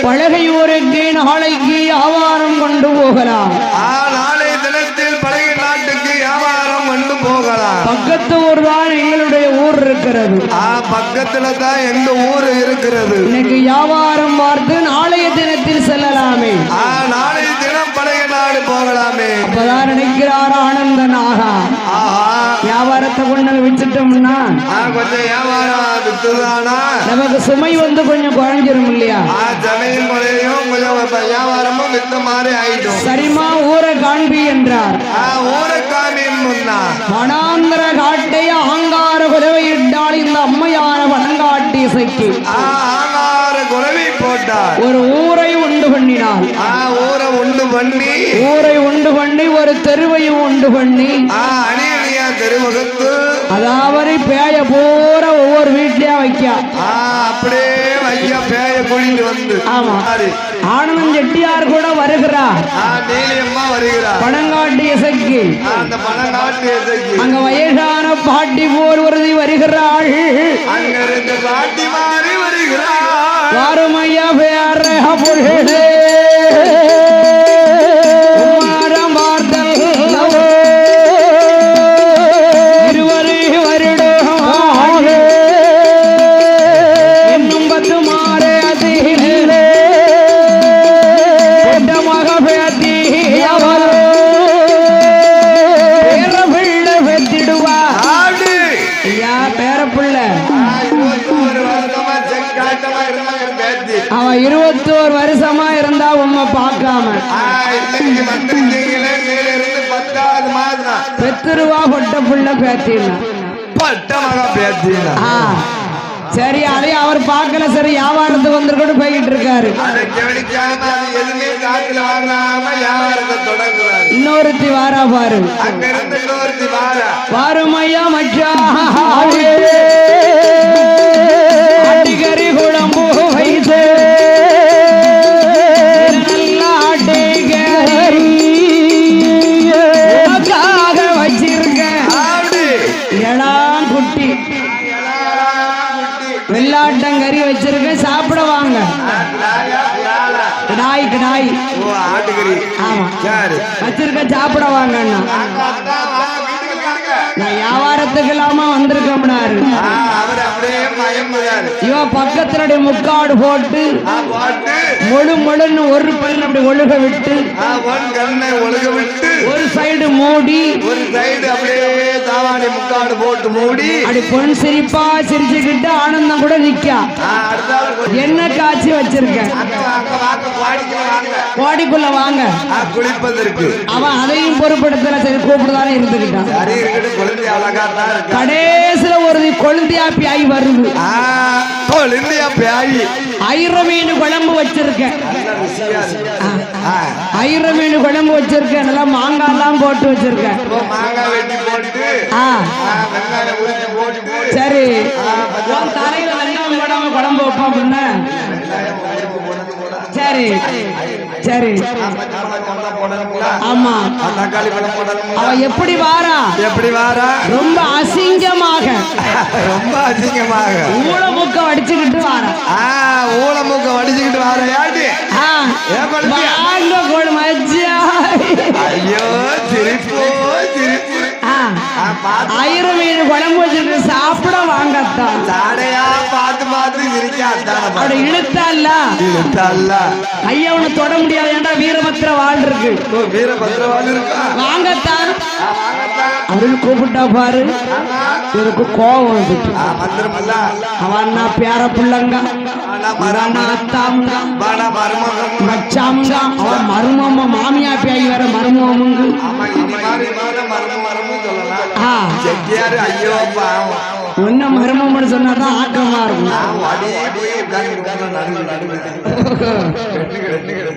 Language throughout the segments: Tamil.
பழகையூருக்கு நாளைக்கு வியாபாரம் கொண்டு போகலாம். நாளை தினத்தில் பழகை நாட்டுக்கு வியாபாரம் கொண்டு போகலாம். பக்கத்து ஊர் தான் எங்களுடைய ஊர் இருக்கிறது. பக்கத்துல தான் எங்க ஊர் இருக்கிறது. இன்னைக்கு வியாபாரம் பார்த்து நாளைய தினத்தில் செல்லலாமே. நாளைய தினம் பழகை நாடு போகலாமே. அப்பதான் நினைக்கிறார் ஆனந்தனாக. வியாபாரத்தை கொண்டு விட்டுட்டோம்னா கொஞ்சம் வியாபாரம் விட்டுதானா நமக்கு சுமை வந்து கொஞ்சம் குறைஞ்சிரும் இல்லையா? ஜமையும் முறையும் கொஞ்சம் வியாபாரமும் வித்த மாதிரி ஆயிடும். சரிமா ஊரை காண்பி என்றார். ஊரை காமியும் வனாந்திர காட்டை அகங்கார குலவை இட்டால் இந்த அம்மையான வனங்காட்டி இசைக்கு அகங்கார குலவை போட்டார். ஒரு ஊரை உண்டு பண்ணினார். ஊரை உண்டு பண்ணி ஒரு தெருவையும் உண்டு பண்ணி அணியணியா தெருவகுத்து அதாவது பேய பூர ஒவ்வொரு வீட்லயா வைக்க அப்படியே வையா பேய குழிந்து வந்து. ஆமா, ஆனந்தன் செட்டியார் கூட வருகிறார். நீலியம்மா வருகிறார். பனங்காட்டி இசைக்கு அந்த பனங்காட்டி இசைக்கு அங்க வயசான பாட்டி போர் வருதி வருகிறாள். அங்கிருந்து பாட்டி மாறி வருகிறார். வாருமையா பேர பொருளே அவன் 21 வருஷமா இருந்தா உண்மை பார்க்காம பெத்துருவா பொட்ட புள்ள பேத்தினா. சரி, அதே அவர் பார்க்கல. சரி, வியாபாரத்துக்கு வந்துட்டு போய்கிட்டு இருக்காரு. இன்னொருத்தி வாரா பாரு. வாருமையா மச்சா அடிக்கறி குழம்பு வைத்து நல்லா வச்சிருக்க எல்லாம் குட்டி வெள்ளாட்டங்கறி வச்சிருக்க. சாப்பிட வாங்க. நாய் ஆமா வச்சிருக்க, சாப்பிட வாங்க. நான் வியாபாரத்துக்கு இல்லாம வந்திருக்கோம்னாரு. இவன் பக்கத்துல முக்காடு போட்டு முழுன்னு ஒரு பல்லு அப்படி ஒழுக விட்டு ஒரு சைடு மூடி ஒரு சைடு அப்படியே தாவாணி முக்காடு போட்டு மூடி அப்படி பொன் சிரிப்பா சிரிச்சுக்கிட்டு ஆனந்தம் கூட நிக்கா. என்ன காட்சி வச்சிருக்கேன் கோடிக்குள்ள வாங்க குளிப்பதற்கு. அவன் அதையும் பொறுப்படுத்தல. சரி, கூப்பிடுதானே இருந்துக்கிட்டான். கடைசியில ஒரு கொழுந்தியா பியாய் வருது. ஐர மீன் குழம்பு வச்சிருக்கேன். ஐர மீன் குழம்பு வச்சிருக்கேன். நல்லா மாங்காய் எல்லாம் போட்டு வச்சிருக்கேன். சரி, தலையில வெங்காயம் போடாம குழம்பு வைப்போம் அப்படின்னா சரி சரி. ஆமா, அவ எப்படி வாரா ரொம்ப அசிங்கமாக ஊழமுக்க வடிச்சுக்கிட்டு வாரா. ஊழமுக்க வடிச்சுக்கிட்டு வார யாரு? ஐயோ சிரிப்பு. ஆயிரம் மீன் குழம்பு வச்சிருக்கு சாப்பிட வாங்கத்தான் சாடையா பார்த்து பார்த்து சிரிக்காதான் அப்படி இழுத்தால கையவனை தொட முடியாது ஏன்டா வீரபத்திர வாழ் இருக்கு வீரபத்திரவாள் இருக்கா வாங்கத்தான் அவரு கூப்பிட்டா பாரு இவருக்கு கோபம் வந்துட்டு அவன் பேர பிள்ளைங்க அத்தாமுங்க மச்சாமுங்க அவன் மருமம்ம மாமியா பேய் வேற மருமமுங்க ஐயோ ஒன்ன மருமம்னு சொன்னாதான் ஆக்கமா இருக்கும்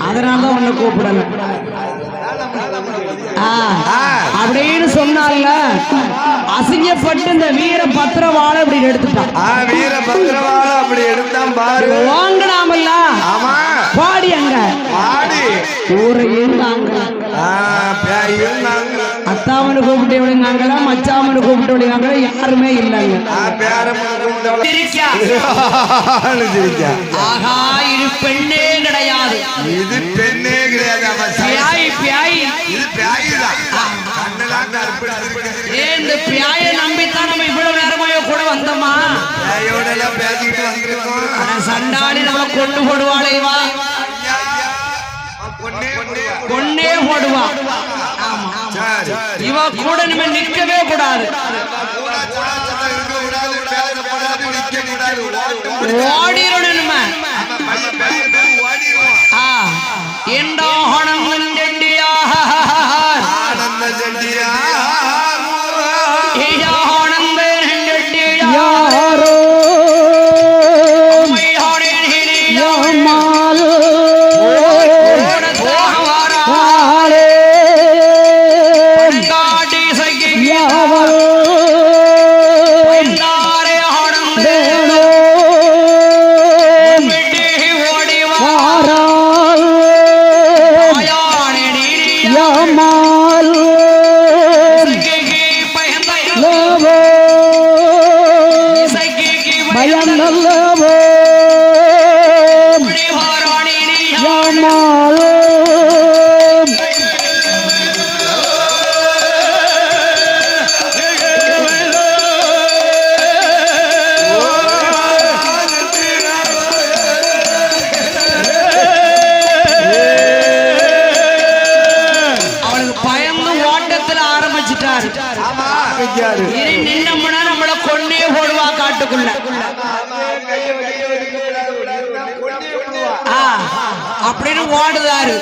அதனாலதான் உன்னை கூப்பிடல அப்படின்னு சொன்னால அசிங்கப்பட்டு இந்த வீர பத்திரவாளை அப்படி எடுத்துட்டான் வீர பத்திரவாளை அப்படி எடுத்தான் பாரு வாங்கினாமல்ல பாடி அங்க பாடி ஊரை இருந்தாங்க அத்தாமனு கூப்பிட்டு விடுங்காங்களா மச்சாமனு கூப்பிட்டு விடுங்காங்களா யாருமே இல்லைங்க ஆகா இது பெண்ணே கிடையாது இது பெண்ணே கிடையாது இந்த பியாய நம்பித்தான் நம்ம இவ்வளவு நேரமாயோ கூட வந்தோமா சண்டாளி நம்ம கொண்டு போடுவாளே வா கொன்னே போடுவா இவ கூட நம்ம நிற்கவே கூடாது ஓடிடணும் நம்ம நம்மள கொன்னே போடுவா காட்டுக்குள்ள அப்படின்னு ஓடுதாரு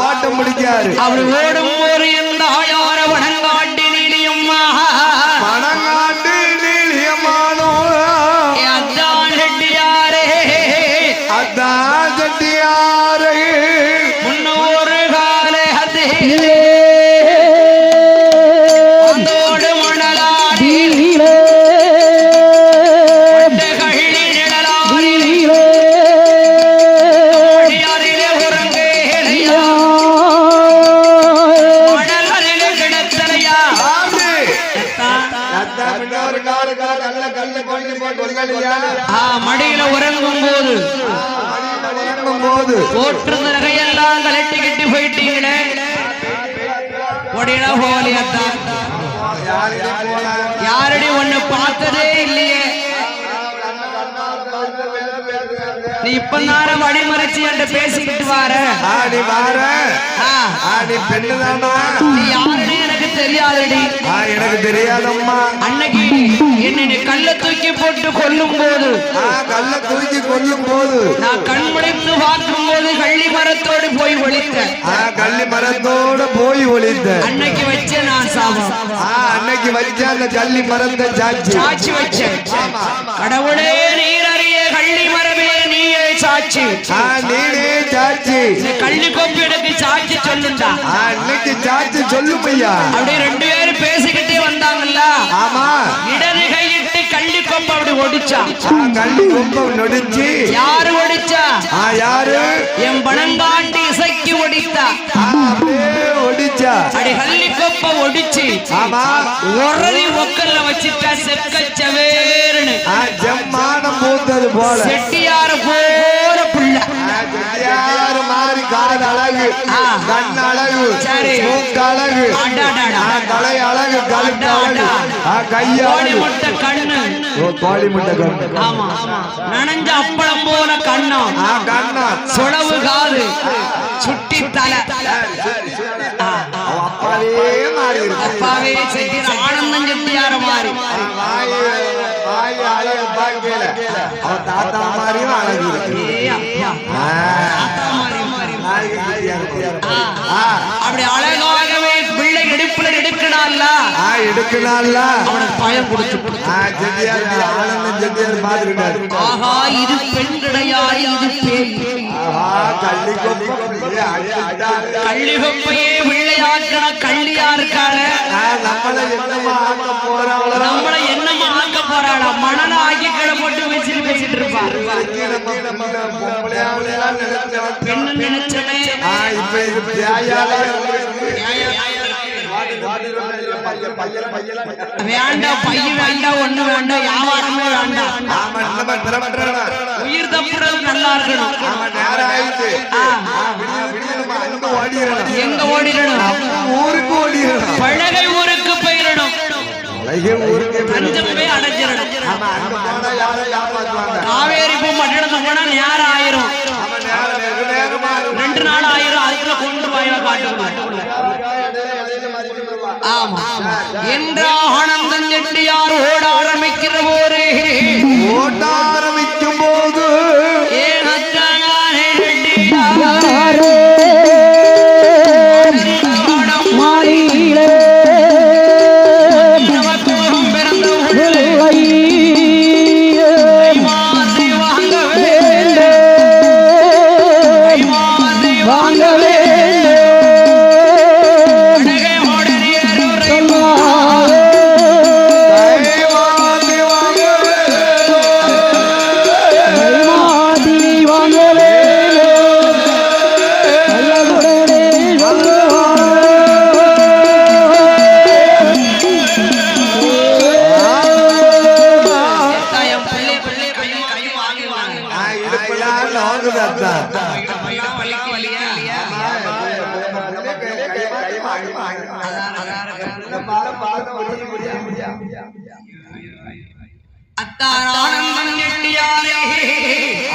ஓட்ட முடிக்காரு அவர் ஓடும் ஒரு எந்த ஆயார வனங்காட்டி நீலியம்மா வனங்காட்டி நீலியம்மானோ அதான் செட்டியாரே அதான் செட்டியாரே முன்னொரு காலே அது மடியில உறங்கும் போது போற்று நகையெல்லாம் கலட்டிக்கிட்டு போயிட்டீங்களே ஒடினா போலியத்தான் யாரடி ஒண்ணு பார்த்ததே இல்லையே நீ இப்ப நேரம் வழிமறைச்சு என்ற பேசிக்கிட்டு வார நீ யாருன்னு எனக்கு தெரியாதடி எனக்கு தெரியாதம்மா அன்னைக்கு என்னை கல்ல தூக்கி போட்டு கொல்லும் போது நான் கண்முடித்து பார்க்கும் போது கள்ளி மரத்தோடு போய் ஒளித்த அன்னைக்கு வச்ச நான் சாபம் அன்னைக்கு வச்ச அந்த கள்ளி மரத்தை சாட்சி வச்சேன் கடவுளே நீர் அறிய கள்ளி மரமே நீயே சாட்சி நீனே சாட்சி கள்ளி கொம்பு எனக்கு சாட்சி சொல்லுண்டா அன்னைக்கு சாட்சி சொல்லுமையா அப்படியே ரெண்டு பேரும் பேசிக்கிட்டே வந்தாங்கல்ல ஆமா இடது கையிட்டு கள்ளி கொம்பு அப்படி ஒடிச்சா கள்ளி கொம்பு நொடிச்சு யாரு ஒடிச்சா யாரு என் பணங்காண்டி இசைக்கு ஒடித்தா ஒடிச்சா அடி கள்ளி கொம்ப ஒடிச்சு ஆமா ஒரதி ஒக்கல்ல வச்சுட்டா செக்கச்சவேர்னு ஜம்மானம் பூத்தது போல செட்டியார போல புள்ள செட்டியார் மாதிரி காது அழகு கண் அழகு மூக்கு அழகு தலை அழகு கழுத்து அழகு கோழி முட்டை கண்ணு கோழி முட்டை கண்ணு ஆமா நனைஞ்ச அப்பளம் போல கண்ணம் சொலவு காது சுட்டி தலை அப்பாவே செட்டிற ஆனந்தம் செட்டியார மாறி தாத்தா மாதிரியும் அழகு அப்படி அழகாகவே பிள்ளை இடுப்புல எடுக்கனால அவனுக்கு பயம் கொடுத்து ஆஹா இது பெண் கிடையாது இது பேய் கள்ளிகொப்பையே பிள்ளையாக்கன கள்ளியா இருக்காங்க நம்மளை என்னமா ஆக்க போறாளா மணல ஆக்கி கடை போட்டு வச்சுட்டு பேசிட்டு இருப்பான் பெண்ணு நினைச்சமே வேண்டாம் பையன் வேண்டாம் ஒண்ணு வேண்டாம் வியாபாரமே வேண்டாம் உயிர் தப்புறது நல்லா இருக்கணும் எங்க ஓடிடணும் ஊருக்கு ஓடிடணும் பழகை ஊருக்கு போயிடணும் தஞ்சமே அடைஞ்சிடணும் காவேரி பூ பட்டணத்துக்கு போனா நேரம் ஆயிரும் 2 நாள் ஆயிரும் அதுக்குள்ள கொண்டு வாயில காட்டுக்குள்ள ஆமா என்ற ஆனந்தன் செட்டியார் ஓட ஆரம்பிக்கிற போது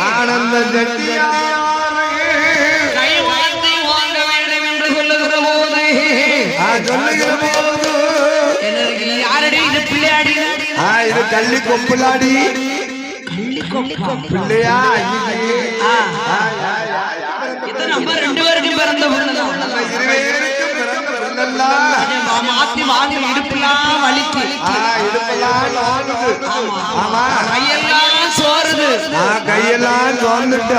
ஆனந்த கைவாழ்த்தி வாங்க வேண்டும் என்று சொல்லுகிற போது யாரடி இது பிள்ளையாடி இது கள்ளி கொப்புலாடி பிள்ளையா இது நம்ம 2 பேருக்கும் பிறந்த மாத்தி வாங்கி இடுப்புலாம் வலிக்கு கையெல்லாம் சோறுது கையெல்லாம் சோர்ந்துட்டு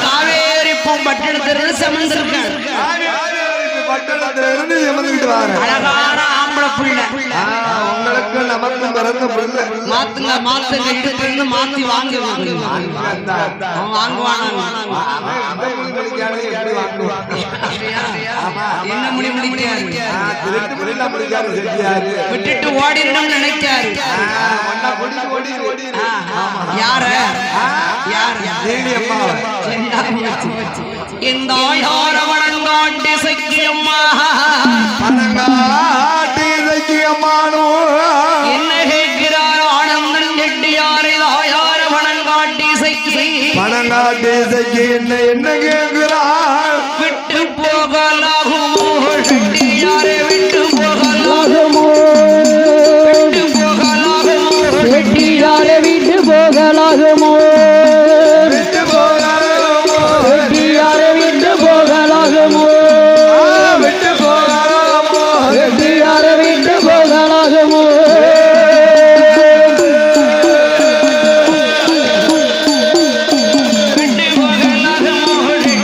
காவேரி பட்டணத்திலிருந்து சமந்திருக்கேன் அழகான ஆம்பளை புள்ள உங்களுக்கு நமக்கு பிறந்த பிள்ளை மாத்துங்க இடுப்பிலிருந்து மாத்தி வாங்குவாங்க என்ன விட்டுட்டு ஓடிடணும் நினைக்காரு யார இந்த வணங்காட்டி சக்கியம்மா என்ன கேட்கிறார் ஆனந்தன் செட்டியாரை தாயார வணங்காட்டி சக்கி பணங்காட்டி சக்கி என்ன கேட்கிறார் விட்டு போகலாகுமோ செட்டியாரை விட்டு போகலாகுமோ விட்டு போகலாகுமோ செட்டியாரை விட்டு போகலாகுமோ விட்டு போகலாகுமோ செட்டியாரை விட்டு போகலாகுமோ விட்டு போகலாகுமோ செட்டியாரை விட்டு போகலாகுமோ விட்டு போகலாகுமோ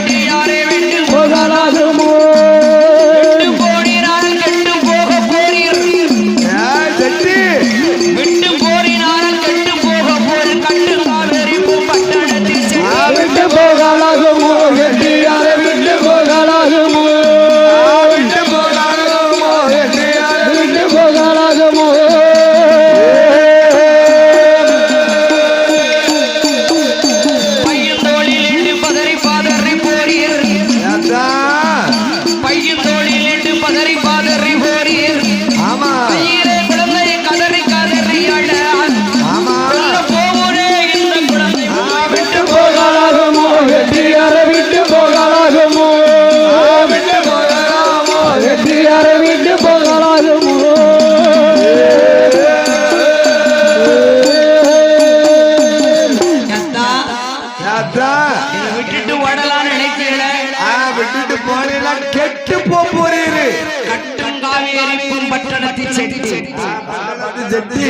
செட்டி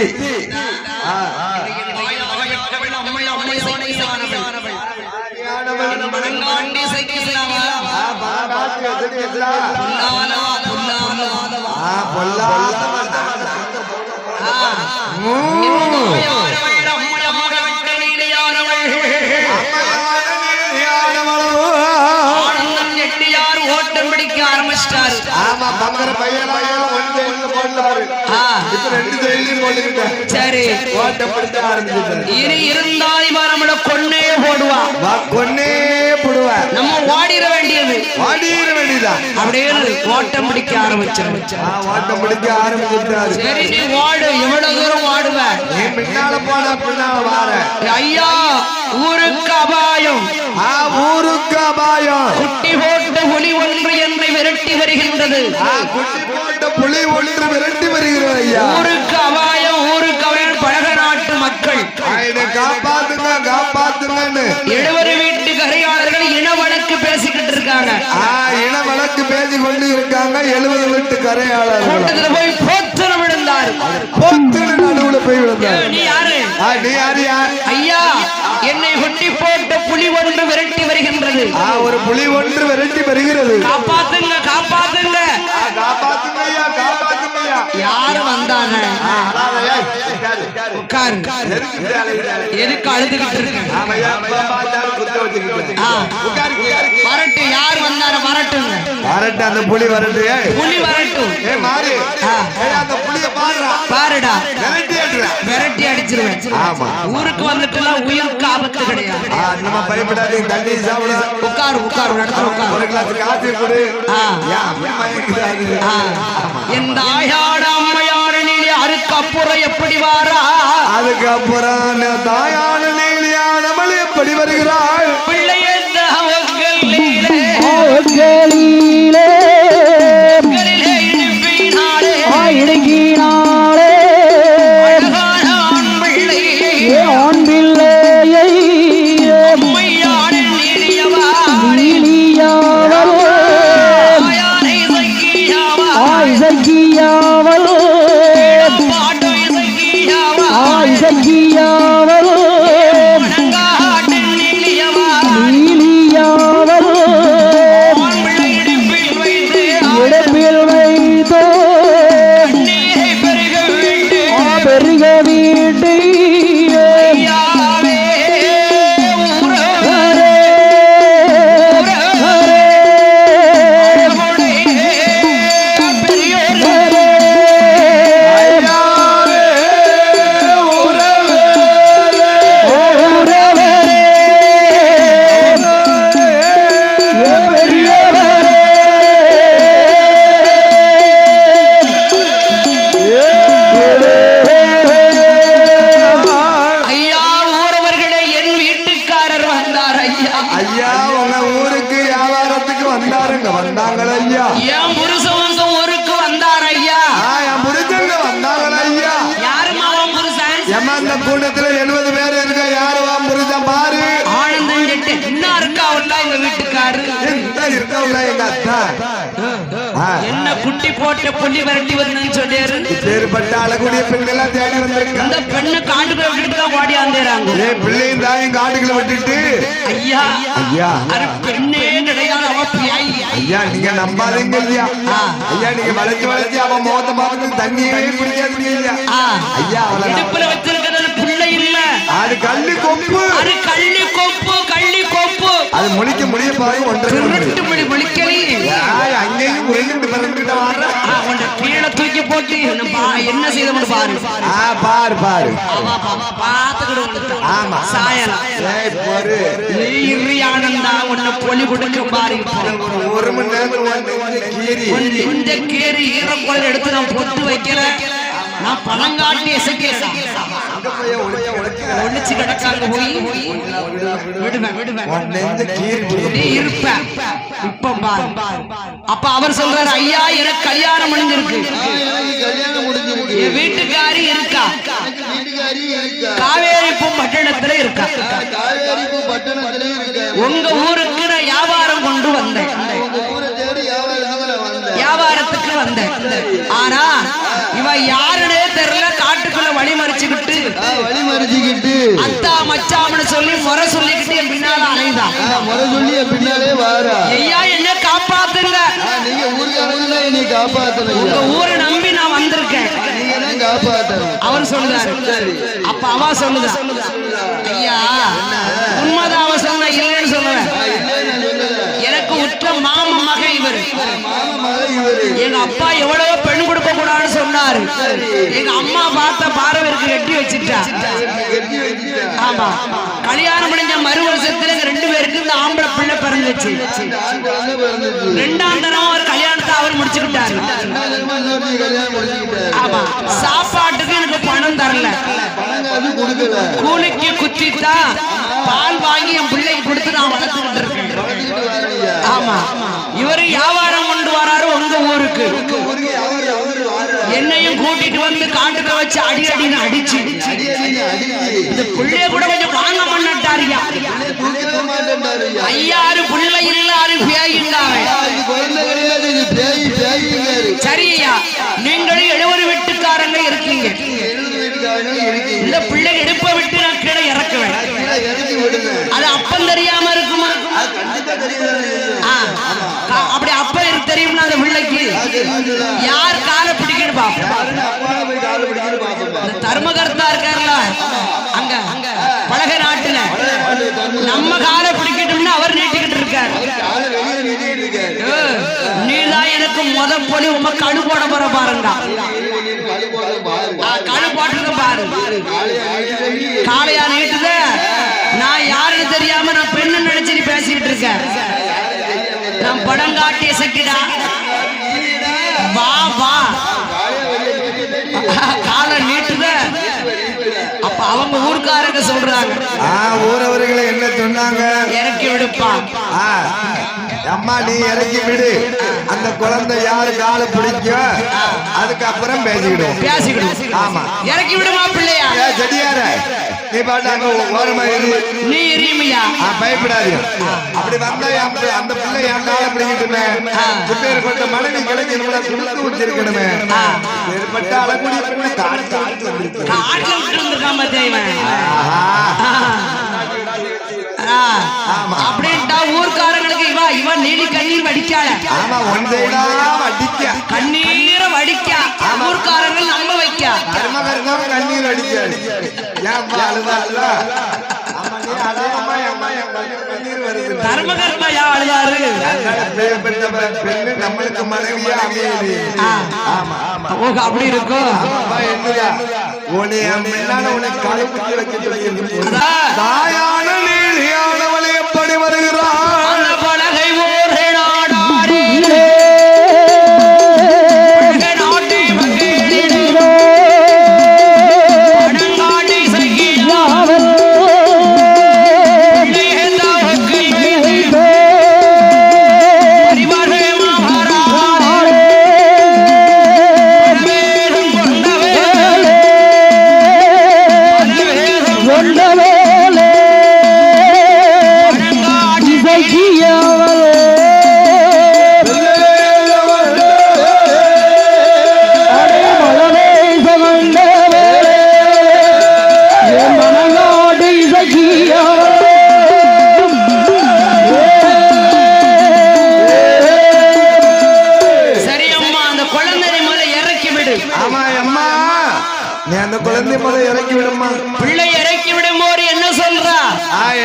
ஓட்டம் பிடிக்க ஆரம்பிச்சிட்டாரு. ஆமா பங்கர பையனாக சரி ஓட்டம் பிடிக்க ஆரம்பிச்சிட்டாரு. இனி இருந்தால் இவன் நம்மள கொன்னே போடுவான். கொன்னே போடுவான். நம்ம ஓடிட வேண்டியது வேண்டியதான். அப்படியே ஓட்டம் பிடிக்க ஆரம்பிச்சாரு. ஓட்டம் பிடிக்க ஆரம்பிச்சிட்டாரு. சரி நீ ஓடு, எவ்வளவு தூரம் ஓடுவ? நீ பின்னால போனா பின்னால வார. ஐயா ஊருக்கு அபாயம், ஊருக்கு அபாயம். குட்டி போட்ட புலி ஒன்று என்னை விரட்டி வருகின்றது. குட்டி போட்ட புலி ஒன்று விரட்டி வருகிறது ஐயா. ஊருக்கு அபாயம், ஊருக்கு அபாயம். பழக நாட்டு மக்கள் காப்பாத்துங்க காப்பாத்துங்கன்னு 70 வீட்டு கரையாளர்கள் இன வழக்கு பேசிக்கிட்டு இருக்காங்க. இன வழக்கு பேசி கொண்டு இருக்காங்க. 70 வீட்டு கரையாளர்கள் கூட்டத்துல போய் போத்துல விழுந்தார். நடுவுல போய் விழுந்தார். நீ யாரு? நீ யாரு? ஐயா என்னை குட்டி போட்ட புலி ஒன்று விரட்டி வருகின்றது. ஒரு புலி ஒன்று விரட்டி வருகிறது. காப்பாத்துங்க காப்பாத்துங்க காப்பாத்துங்க ஐயா காப்பாத்துங்க ஐயா. யாரு வந்தாங்க? எதுக்கு அழுதுகிட்டு இருக்கு? வரட்டு. யார் வந்தாரு? வரட்டுங்க. வரட்டு அந்த புலி வரட்டு. புலி வரட்டும். அந்த புலிய பாருடா, விரட்டி அடிச்சிருவேன். ஊருக்கு வந்துட்டுலாம் உயிருக்கு ஆபத்து கிடையாது. நம்ம பயப்படாது. தண்ணி சாப்பிட உட்காரு உட்காரு உட்காரு. ஒரு கிளாஸ் காஃபி கொடு. என் தாயாட அம்மையாட நீலி அருக்கு அப்புறம் எப்படி வாரா? அதுக்கப்புறம் தாயான நீலியானவள் எப்படி வருகிறாள்? பிள்ளைய கூட்டத்தில் 70 பேர் இருக்க. யாரு புரிஞ்சம் பாரு. ஆனந்தம் கெட்டு இன்னும் இருக்கா எங்க வீட்டுக்காரு இருக்கா எங்க அத்தா. என்ன குட்டி போட்ட புள்ளி விரட்டி வந்து சொல்லியாரு. பேருப்பட்ட அழகுடைய பெண்கள் தேடி வந்திருக்கு. அந்த பெண்ணு காட்டுக்குள்ள விட்டுட்டு தான் ஓடி வந்தேறாங்க. பிள்ளையும் தாயும் காட்டுக்குள்ள விட்டுட்டு ஐயா ஐயா அது பெண்ணே கிடையாது. அவ பியாய். ஐயா நீங்க நம்பாதீங்க ஐயா. ஐயா நீங்க வளைச்சு வளைச்சு அவன் முகத்தை பார்த்து தண்ணியே குடிக்காதீங்க ஐயா. ஐயா அவளை இடுப்புல வச்சிருக்கிறது பிள்ளை இல்ல. அது கள்ளி கொப்பு. அது கள்ளி கொப்பு. கள்ளி கொப்பு. அது முழிக்க முடிய பாருங்க. ஒன்றரை முழிக்கலி அங்கேயும் உருண்டு பிறந்துகிட்ட வர கீழே தூக்கி போட்டு என்ன செய்த பாரு. பாரு பாரு பாத்துக்கிட்டு. ஆமா சாயலா ஆனந்தா உன்னை பொலி கொடுக்க பாரு. 1 மணி நேரம் இந்த கேரி ஈரக்குழல் எடுத்து நான் பொட்டு வைக்கல. நான் பழங்காட்டி ஒழிச்சு கிடக்காங்க. போய் இருப்பேன். இப்ப பாரு. அப்ப அவர் சொல்றாரு ஐயா எனக்கு கல்யாணம் முடிஞ்சிருக்கு. என் வீட்டுக்காரி இருக்கா. காவேரிப்பு பட்டணத்துல இருக்கா. உங்க ஊருக்கு நான் வியாபாரம் கொண்டு வந்தேன். வியாபாரத்துக்கு வந்தேன். ஆனா இவ யாருன்னே தெரியல. காட்டுக்கு வச்சாமனு சொல்லி முறை சொல்லிக்கிட்டு என் பின்னால அலைதான். முறை சொல்லி என் பின்னாலே வாரா. ஐயா என்ன காப்பாத்துங்க. நீங்க ஊருக்காரங்க என்னை காப்பாத்தணும். உங்க ஊரை நம்பி நான் வந்திருக்கேன். நீங்க தான் காப்பாத்தணும். அவர் சொல்லுதாரு. அப்ப அவ சொல்லுதா, ஐயா உண்மைதான் அவ சொன்ன, இல்லைன்னு சொல்லுவேன். எனக்கு உற்ற மாம மகன் இவர். எங்க அப்பா எவ்வளவோ பெண் கொடுக்க கூடாதுன்னு சொன்னாரு. எங்க அம்மா பார்த்த பார்வைக்கு கட்டி வச்சுட்டா. ஆமா, கல்யாணம் முடிஞ்ச மறு வருஷத்துல எங்க 2 பேருக்கு இந்த ஆம்பளை பிள்ளை பிறந்துச்சு. 2ஆம் தரம் ஒரு கல்யாணத்தை அவர் முடிச்சுக்கிட்டாரு. ஆமா, சாப்பாட்டுக்கு எனக்கு பணம் தரல. கூலிக்கு குத்திட்டா பால் வாங்கி என் பிள்ளைக்கு கொடுத்து நான் வளர்த்துக்கிட்டு இருக்கேன். ஆமா, இவரு வியாபாரம் கொண்டு வராரு உங்க ஊருக்கு. என்னையும் கூட்டிட்டு வந்து காட்டுக்க வச்சு அடி அடின்னு அடிச்சு இந்த பிள்ளைய கூட கொஞ்சம் வாங்க பண்ணட்டாரியா. 5-6 பிள்ளை இல்லாரு பேயிண்டாவே. சரியா, நீங்களும் 70 வீட்டுக்காரங்க இருக்கீங்க. இந்த பிள்ளை எடுப்ப விட்டு நான் கீழே இறக்குவேன். அது அப்பம் தெரியாம இருக்குமா? அப்படி அப்ப எனக்கு தெரியும்னா அந்த பிள்ளைக்கு யார் காலை பிடிக்கணும் பாப்போம். தர்மகர்த்தா இருக்காருல அங்க பழக நாட்டுல, நம்ம காலை பிடிக்கட்டும்னு அவர் நீட்டிக்கிட்டு இருக்காரு. நீதான் எனக்கு பொலி உங்க கழு போட போற பாருங்க. கழு போட்டு பாருங்க. காளையா நீட்டுத, நான் யாருன்னு தெரியாம நான் பெண்ணு நினைச்சு பேசிக்கிட்டு இருக்கேன். நான் படம் காட்டி இசைக்கிடா, வா வா காலை நீட்டுத. அப்ப அவங்க ஊர்க்காரங்க சொல்றாங்க, ஊரவர்களை என்ன சொன்னாங்க? இறக்கி விடுப்பா. அம்மா நீ இறக்கி விடு, அந்த குழந்தை யாரு காலை பிடிக்கும் அதுக்கப்புறம் பேசிக்கிடும். ஆமா, இறக்கி விடுமா பிள்ளையா. செடியார நீ பாட்டாங்க ஓரமா நீ எரியுமையா, பயப்படாது. அப்படி வந்தா அந்த பிள்ளை என் காலை பிடிக்கட்டுமே, ஏற்பட்ட மனைவி கிடைக்கணும்னா கொடுத்து வச்சிருக்கணுமே. ஏற்பட்ட அழகுடைய பிள்ளை காட்டுல விட்டு வந்திருக்காம அப்படின்ட்டா ஊர்க்காரங்களுக்கு இவன் நீலி கண்ணீர் வடிக்கால. ஆமா, கண்ணீரை வடிக்க ஊர்க்காரங்கள் நம்ப வைக்க. கண்ணீர் அடிக்காது. தர்மகர்மையா அழுதாரு. நம்மளுக்கு மனைவியா அமையது. அப்படி இருக்கும். தாயான நீதியானவளை எப்படி வருகிறார்? பலகை ஊரே நாடாரி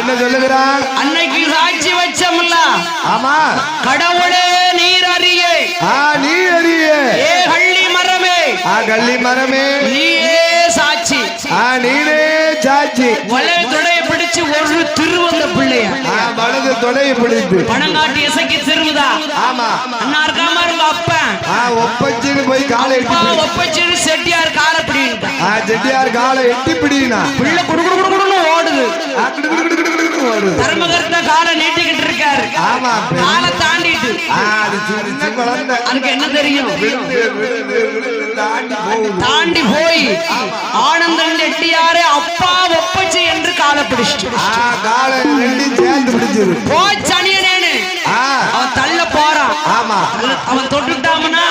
என்ன சொல்லுகிறான்? அன்னைக்கு சாட்சி வச்சோம்ல. ஆமா, கடவுளே நீர் அறிய. நீர் அறிய. ஏ கள்ளி மரமே. கள்ளி மரமே நீயே சாட்சி. நீரே சாட்சி. வலது தொடையை பிடிச்சு ஒரு திருவந்த பிள்ளைய. வலது தொடையை பிடித்து பணங்காட்டி இசைக்கு திருவுதா. ஆமா, அண்ணா இருக்காம இருங்க அப்பன். ஒப்பச்சின்னு போய் காலை ஒப்பச்சின்னு செட்டியார் காலை பிடிக்கிட்டா. செட்டியார் காலை எட்டி பிடினா பிள்ளை குடுகுடுன்னு ஓடுது. தர்மகர்த்த காலை நீட்டிக்கிட்டு இருக்காரு. ஆமா, காலை தாண்டிட்டு குழந்தை அதுக்கு என்ன தெரியும்? தாண்டி போய் ஆனந்தன் செட்டியாரே அப்பா ஒப்பச்சு என்று காலை பிடிச்சிட்டு காலை ரெண்டும் சேர்ந்து பிடிச்சது. போய் சனியனேன்னு அவன் தள்ள போறான். ஆமா, அவன் தொட்டுட்டாமனா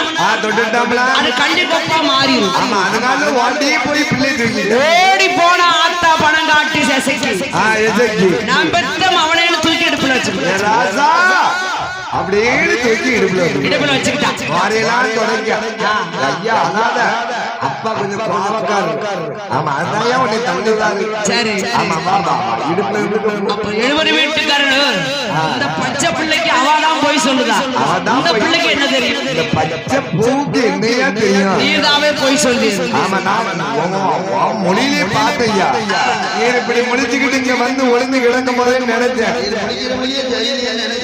அது கண்டிப்பா மாறிடும். ஆமா, அதனால ஓடி போய் பிள்ளை தூக்கி ஓடி போன ஆத்தா பணம் காட்டி சேசைக்கு நான் பெத்த அவனேன்னு தூக்கி இடுப்புல வச்சுக்கிட்டேன் ராசா அப்படியே தூக்கி இடுப்புல வச்சுக்கிட்டான் மாறியெல்லாம் தொடங்க ஐயா அதாத அப்பா கொஞ்சம் பாவக்காரு ஆமா அதான் உன்னை தள்ளுவாரு சரி ஆமா ஆமா இடுப்புல இருந்து அப்ப 70 வீட்டுக்காரனு இந்த பச்சை பிள்ளைக்கு அவதான் போய் சொல்லுதா இந்த பிள்ளைக்கு என்ன தெரியும் இந்த பச்சை பூக்கு என்னையா தெரியும் நீதாவே போய் சொல்லி ஆமா நான் மொழியிலே பார்த்தையா இப்படி முடிச்சுக்கிட்டு இங்க வந்து ஒளிந்து கிடக்கும் போதே நினைச்சேன்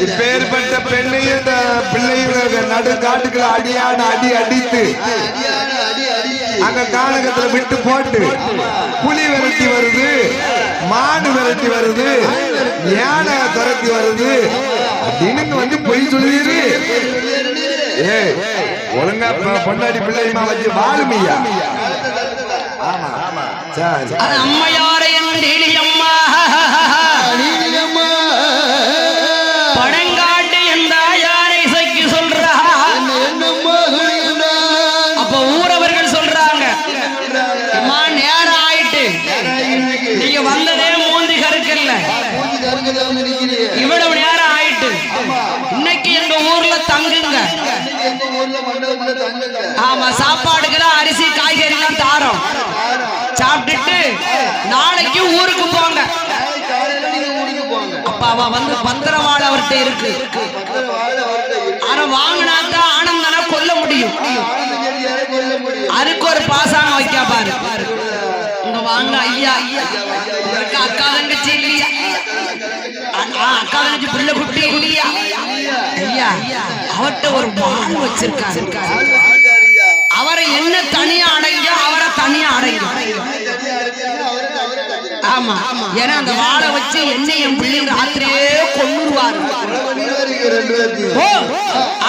இப்பேற்பட்ட பெண்ணையும் இந்த பிள்ளையும் நடு காட்டுக்குள்ள அடியான அடி அடித்து அங்க காலகத்துல விட்டு போட்டு புலி விரட்டி வருது மாடு விரட்டி வருது யானை துரத்தி வருது அப்படின்னு வந்து பொய் சொல்லிடு ஏ ஒழுங்கா பொண்டாடி பிள்ளைமா வச்சு வாழுமையா ஆமா ஆமா சரி அம்மையாரை அம்மா பணங்காட்டு எந்த யாரை இசைக்கு சொல்றா அப்ப ஊரவர்கள் சொல்றாங்க அம்மா நேரம் ஆயிட்டு நீங்க வந்ததே மூந்தி கருக்கல்ல இவ்வளவு நேரம் ஆயிட்டு இன்னைக்கு எங்க ஊர்ல தங்குங்க ஆமா சாப்பாடுக்கெல்லாம் அரிசி காய்கறி எல்லாம் தாரோம் சாப்பிட்டுட்டு நாளைக்கு ஊருக்கு போங்க அப்ப அவ வந்து பத்திரவாழ அவர்கிட்ட இருக்கு ஆனா வாங்கினாத்தான் ஆனந்தனா கொல்ல முடியும் அதுக்கு ஒரு பாசாங்க வைக்க பாரு இங்க வாங்க ஐயா அக்கா தங்கச்சி இல்லையா அக்கா தங்கச்சி பிள்ளை குட்டி இல்லையா ஐயா அவர்கிட்ட ஒரு வாழ் வச்சிருக்காரு அவரை என்ன தனியா அடைங்க அவரை தனியா அடைங்க ஆமா ஏன்னா அந்த வாழை வச்சு என்ன என் பிள்ளைங்க ராத்திரியே கொன்னுருவாரு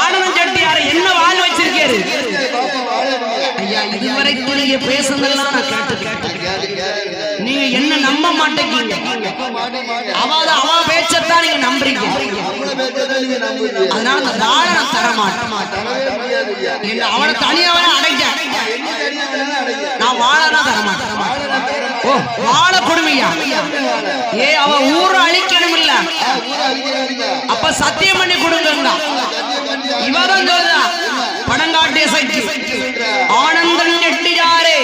ஆனந்தம் செட்டியார என்ன வாழ் வச்சிருக்காரு ஐயா இதுவரைக்கும் நீங்க பேசுனதெல்லாம் நான் கேட்டு நீங்க என்ன நம்ப மாட்டேங்க அவ பேச்சத்தான் நீங்க நம்புறீங்க அதனால அந்த வாழை நான் தர மாட்டேன் அவனை தனியாவே அடைங்க நான் வாழனா தர மாட்டேன் ஓ வாழ கொடுமையா ஏ அவ ஊரை அழிக்கணும் இல்ல அப்ப சத்தியம் பண்ணி கொடுங்க இவதான் சொல்லுதா பணங்காட்டிய சக்தி ஆனந்தன் செட்டியாரே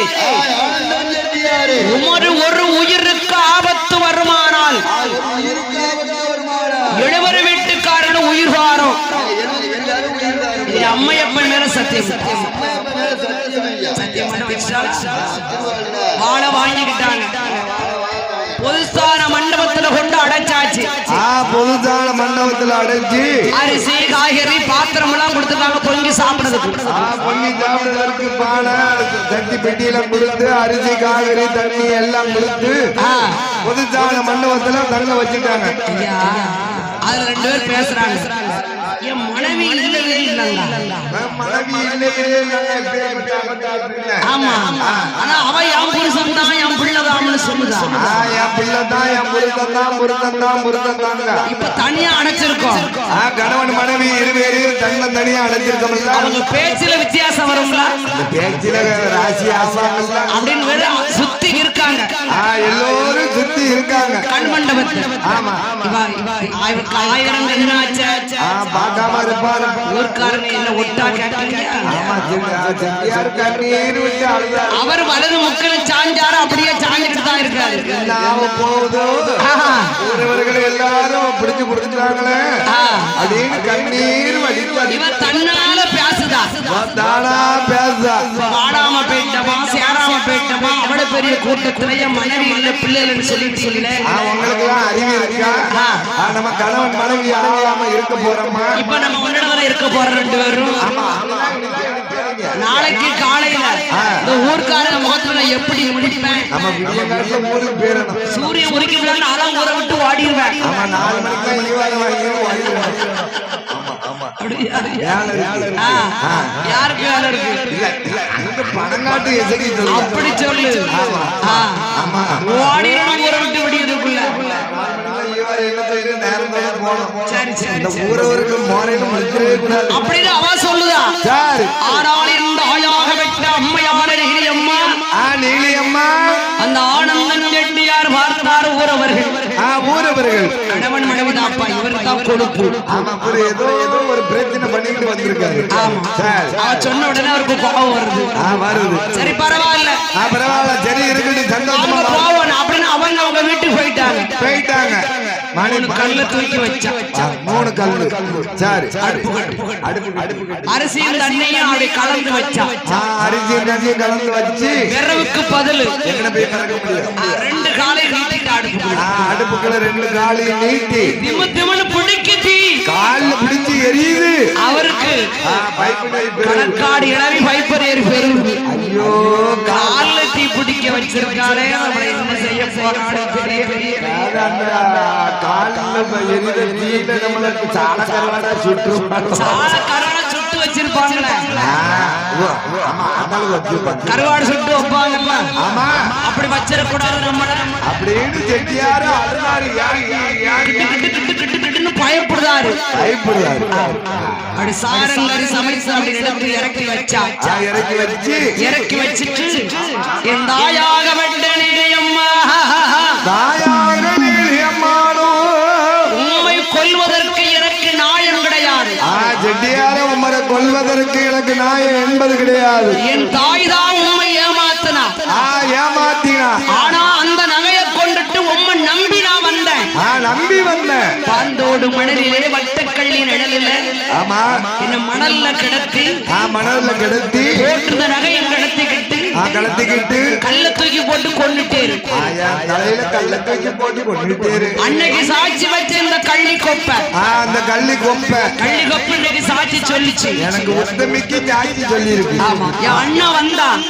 ஒரு உயிருக்கு ஆபத்து வருமானால் 70 வீட்டுக்காரன் உயிர் வாரும் அம்மையப்பன் மேல சத்தியம் வாழ வாங்கிக்கிட்டாங்க பொதுஸ்தான மண்டபத்துல கொண்டு அடைச்சாச்சு பொதுதான மண்டபத்துல அடைச்சு அரிசி காய்கறி பாத்திரம் எல்லாம் கொடுத்துட்டாங்க பொங்கி சாப்பிடுறதுக்கு பொங்கி சாப்பிடுறதுக்கு பானை தட்டி பெட்டியில கொடுத்து அரிசி காய்கறி தண்ணி எல்லாம் கொடுத்து பொதுதான மண்டபத்துல தங்க வச்சுட்டாங்க அதுல 2 பேர் பேசுறாங்க என் மனைவி இல்லவே இல்லைங்க ஆமா ஆனா அவ என் புருஷன் தான் என் பிள்ளைதான்னு சொல்லுதா என் பிள்ளைதான் என் புருஷன் தான் இப்ப தனியா அடைச்சிருக்கோம் கணவன் மனைவி இருவேரையும் தன்னம் தனியா அடைச்சிருக்கோம்ல அவங்க பேச்சுல வித்தியாசம் வரும்ல பேச்சுல ராசி ஆசாங்க அப்படின்னு சுத்தி இருக்காங்க எல்லோரும் சுத்தி இருக்காங்க கண் மண்டபத்தில் ஆமா ஆயிரம் என்னாச்சு பார்க்காம இருப்பாரு ஊர்க்காரங்க என்ன ஒட்டா கேட்டாங்க அவர் வலது முக்கில் சாஞ்சாரு அப்படியே சாஞ்சிட்டு தான் இருக்காரு எல்லாரும் பிடிச்சு கொடுத்துட்டாங்களே அப்படின்னு கண்ணீர் இவர் தன்னால பேசுதா தானா பேசுதா பாடாம போயிட்டமா சேராம போயிட்டமா அவ்வளவு பெரிய கூட்டத்திலேயே மனைவி இல்ல பிள்ளைகள் சொல்லிட்டு சொல்லல உங்களுக்கு எல்லாம் அறிவு இருக்கா நம்ம கணவன் மனைவி ஆகாம இருக்க போறோமா இப்ப நம்ம உன்னடவரை இருக்க போற 2 பேரும் நாளைக்கு காலையில இந்த ஊர்க்காரங்க முகத்துல எப்படி முடிப்பேன் நம்ம விடிய காலத்துல ஊருக்கு போறணும் சூரியன் உரிக்க விடாம நாலாம் ஊரை விட்டு ஓடிடுவேன் ஆமா 4 மணிக்கு நிவாரணம் வாங்கி ஓடிடுவேன் யாருக்கு வேலை இருக்கு அங்க பணங்காட்டு எசகி சொல்லு அப்படி சொல்லு ஓடிடணும் ஊரை விட்டு விடியதுக்குள்ள அப்படின்னு அவ சொல்லுதா ஆனால் இந்த ஆயாக பெற்ற அம்மையான அம்மா நீலியம்மா அந்த ஆனந்தன் செட்டியார் பார்த்தார் ஊரவர்கள் ஊரவர்கள் கணவன் மனைவி தாப்பா இவருக்கு தான் கொடுப்பு. ஆமா ஏதோ ஒரு பிரச்சனை பண்ணிட்டு வந்திருக்காரு. அவன் சொன்ன உடனே அவருக்கு கோபம் வருது. வருது. சரி பரவாயில்ல பரவாயில்ல சரி இருக்குது சந்தோஷமா போவோம் அப்படின்னு அவங்க வீட்டுக்கு போயிட்டாங்க. மூணு கல்ல தூக்கி வச்சா 3 கல்லு. சரி அரிசியும் தண்ணியும் அப்படி கலந்து வச்சா. அரிசியும் தண்ணியும் கலந்து வச்சு விரவுக்கு பதில் எங்கன போய் கலக்க முடியும். 2 காலை நீட்டிட்டு அடுப்புக்குள்ள 2 காலையும் நீட்டி திமுன்னு பிடிக்குது. கால்ல பிடிச்சு எரியுது அவருக்கு. கணக்காடு இளவி பைப்பர் ஏறி பெருகு. ஐயோ கால்ல தீ பிடிக்க வச்சிருக்காரே. அவரை என்ன செய்ய போறாரு பெரிய கால்ல எரியுத தீயில நம்மளுக்கு சாலக்கரவாடா சுட்டு வச்சிருப்பாங்களே. கருவாடு சுட்டு வைப்பாங்கல்ல. ஆமா அப்படி வச்சிடக்கூடாது நம்ம அப்படின்னு செட்டியாரு பயப்படுதாரு. அப்படி சாரங்கரி சமைச்சு அப்படி நிலத்து இறக்கி வச்சா. இறக்கி வச்சுட்டு என் தாயாக வெட்ட நிலையம்மா உண்மை கொல்வதற்கு எனக்கு நியாயம் கிடையாது. செட்டியார உம்மரை கொல்வதற்கு எனக்கு நியாயம் என்பது கிடையாது. என் தாய் தான் உண்மை ஏமாத்தினா. ஆனா அந்த நகையை கொண்டுட்டு உண்மை நம்பி நான் வந்தேன். நம்பி வந்தேன். பாந்தோடு மணலிலே வட்டக்கள்ளி நிழலில என்ன மணல்ல கிடத்தி போட்டு நகையை கடத்திக்கிட்டு கல்ல தூக்கி போட்டு கொண்டுட்டேரு. அன்னைக்கு சாட்சி வச்ச இந்த கள்ளி கொப்பை இன்னைக்கு சாட்சி சொல்லிச்சு. எனக்கு உத்தமிக்கு சாட்சி சொல்லி இருக்கு. என் அண்ணன் வந்தான்.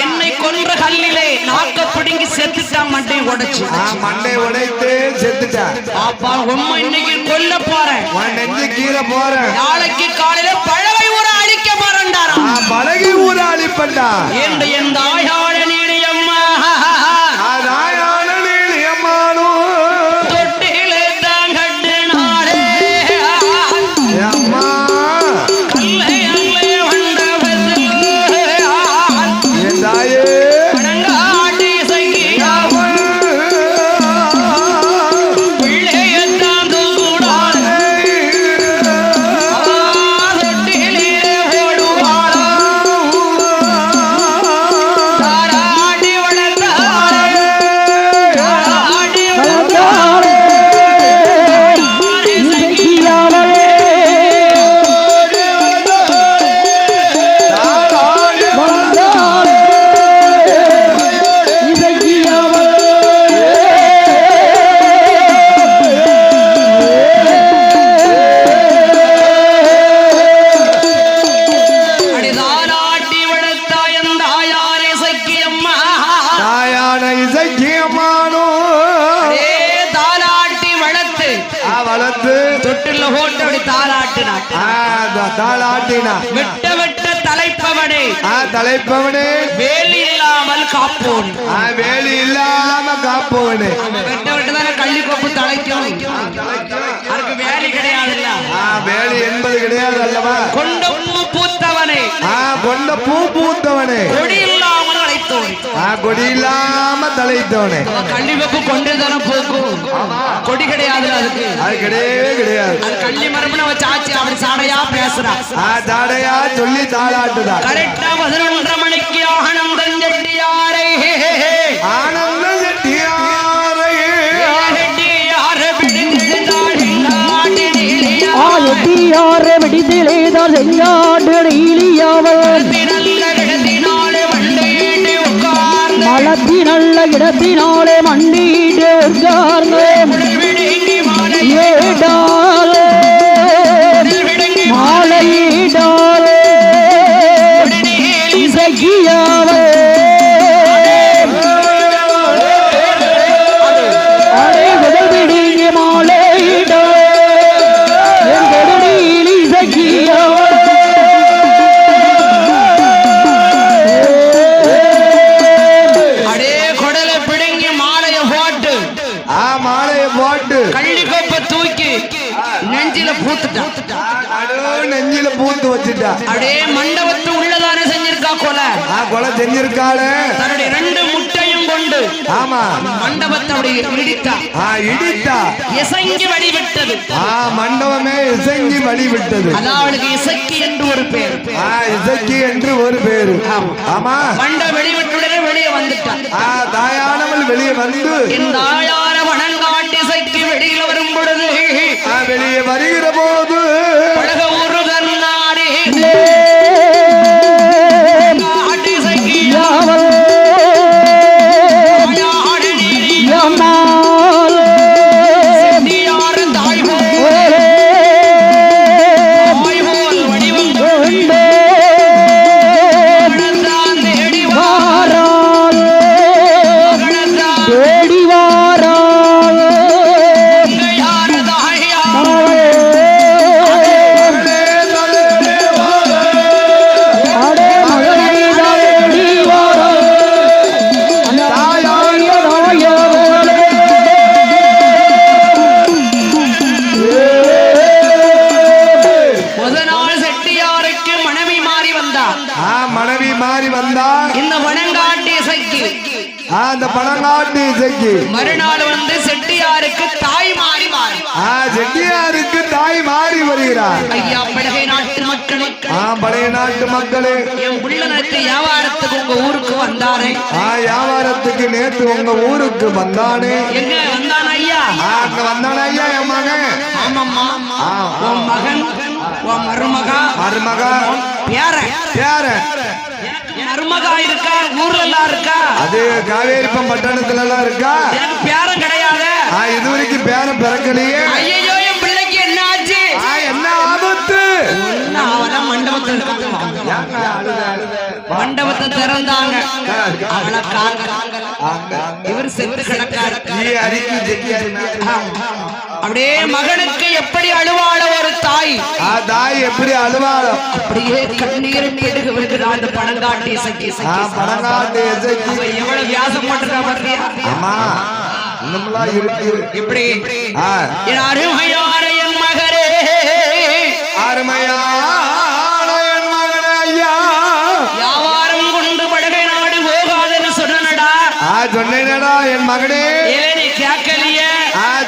என்னை கொன்ற கல்லிலே நாக்க பிடுங்கி செத்துட்டான். மண்டை உடைச்சு மண்டை உடைத்து செத்துட்டான். அப்பா உண்மை இன்னைக்கு கொல்ல போறேன். நெஞ்சு கீரை போறேன். நாளைக்கு காலையில பழவை ஊற அழிக்க போறேன்டாரா. பழகி ஊற அழிப்பண்டா என்று என் தாயான நீடியம்மா தொட்டிலே தான் கட்டினாரே. அம்மா கல்லை அல்லே வண்டவத்தில் என் தாயே அடங்காட்டி சங்கியாவள் பிள்ளையத்தான் தூடாளே. தொட்டிலே ஓடுவாளா தாராடி வளர்ந்தாரே. தாராடி வளர்ந்தாரே சங்கியாவள் அடிதாராட்டி வளர்த்தாய் என் தாயாரே சக்கியம்மா. தாயான இசைக்கியமானோ ஏ தாலாட்டி வளர்த்து தொட்டில போட்டு அப்படி தாலாட்டினான். தாளாட்டினா வெட்ட தலைப்பவனே தலைப்பவனே வேலி இல்லாமல் காப்போன். வேலி இல்லாம காப்பவனே. வெட்ட தானே கள்ளி கொப்பு தலைக்கும். அதுக்கு வேலி கிடையாதுல்ல. வேலி என்பது கிடையாது அல்லவா. கொண்ட பூ பூத்தவனே கொண்ட பூ பூத்தவனே. கொடி இல்லாமல் அழைத்தோன். கொடி இல்லாம தலைத்தவனே. கள்ளி கொப்பு கொண்டு தானே பூக்கும். கொடி கிடையாது. அதுக்கு அது கிடையவே கிடையாது. அது கள்ளி மரபுன வச்சு ஆச்சு. அப்படி சாடையா பேசுறா. தாடையா சொல்லி தாளாட்டுதா. கரெக்டா 11:30 மணிக்கு ஆனந்தன் செட்டியாரை ஆனந்தன் செட்டியாரை செட்டியாரை விடுதலைதான் செங்காடு நீலியாவல் மலத்தி நல்ல இடத்தினாலே மண்டிட்டு உட்கார்ந்து ஏடாலே மாலையிடாலே இசைக்கியாவே அனைவரும் விடுங்க மாலையிடாலே இசைக்கியாவே அடே கொடலை பிடுங்கி மாலையை போட்டு மாலையை போட்டு கள்ளி கொப்பை தூக்கி நெஞ்சில பூத்துட்டான். நெஞ்சில பூத்து வச்சுட்டா. அப்படியே மண்டபத்து உள்ளதானே செஞ்சிருக்கா கொலை. கொலை செஞ்சிருக்காள. தன்னுடைய 2 முட்டையும் கொண்டு ஆமா மண்டபத்தை அப்படியே இடித்தா. இடித்தா இசைங்கி வழிவிட்டது. மண்டபமே இசைங்கி வழிவிட்டது. அவளுக்கு இசக்கி என்று ஒரு பேர். இசக்கி என்று ஒரு பேரு. ஆமா மண்ட வெளிவிட்டுடனே வெளியே வந்துட்டான். தாயானவள் வெளியே வந்து இந்த தாயார வணங்காட்டி இசைக்கு வெளியில வரும் பொழுது வெளியே வருகிற போது பழக ஒரு கண்ணாடி அந்த பணங்காட்டு இசைக்கு மறுநாள் வந்து செட்டியாருக்கு தாய் மாறி மாறி செட்டியாருக்கு தாய் மாறி வருகிறார். ஐயா பழைய நாட்டு மக்களே, பழைய நாட்டு மக்களே, என் புள்ள நேற்று வியாபாரத்துக்கு உங்க ஊருக்கு வந்தாரே. வியாபாரத்துக்கு நேற்று உங்க ஊருக்கு வந்தானே. எங்க வந்தான ஐயா? அங்க வந்தான ஐயா என் மகன். ஆமாம்மா, உன் மகன், உன் மருமகா, பேரன் மருமகா இருக்கா? ஊர்ல எல்லாம் இருக்கா? அது காவேரிப்பம் பட்டணத்துல எல்லாம் இருக்கா? எனக்கு பேரன் கிடையாது. இதுவரைக்கும் பேரன் பிறக்கலையே. ஐயோ என் பிள்ளைக்கு என்ன ஆச்சு? என்ன ஆபத்து? அவன மண்டபத்தை திறந்தாங்க. இவர் செத்து கிடக்காரு. அப்படியே மகனுக்கு எப்படி அழுவாள ஒரு தாய், தாய் எப்படி அழுவாள அப்படியே கண்ணீர் பெருக வருகிறார். அந்த பணங்காட்டி இசைக்கு எவ்வளவு வியாசம் பண்றா பாத்தியா? இப்படி அருமையான என் மகரே, அருமையான என் மகனே ஐயா, வியாபாரம் கொண்டு படகை நாடு போகாதுன்னு சொன்னடா. சொன்னேனடா என் மகனே. நீ கேட்கலையே.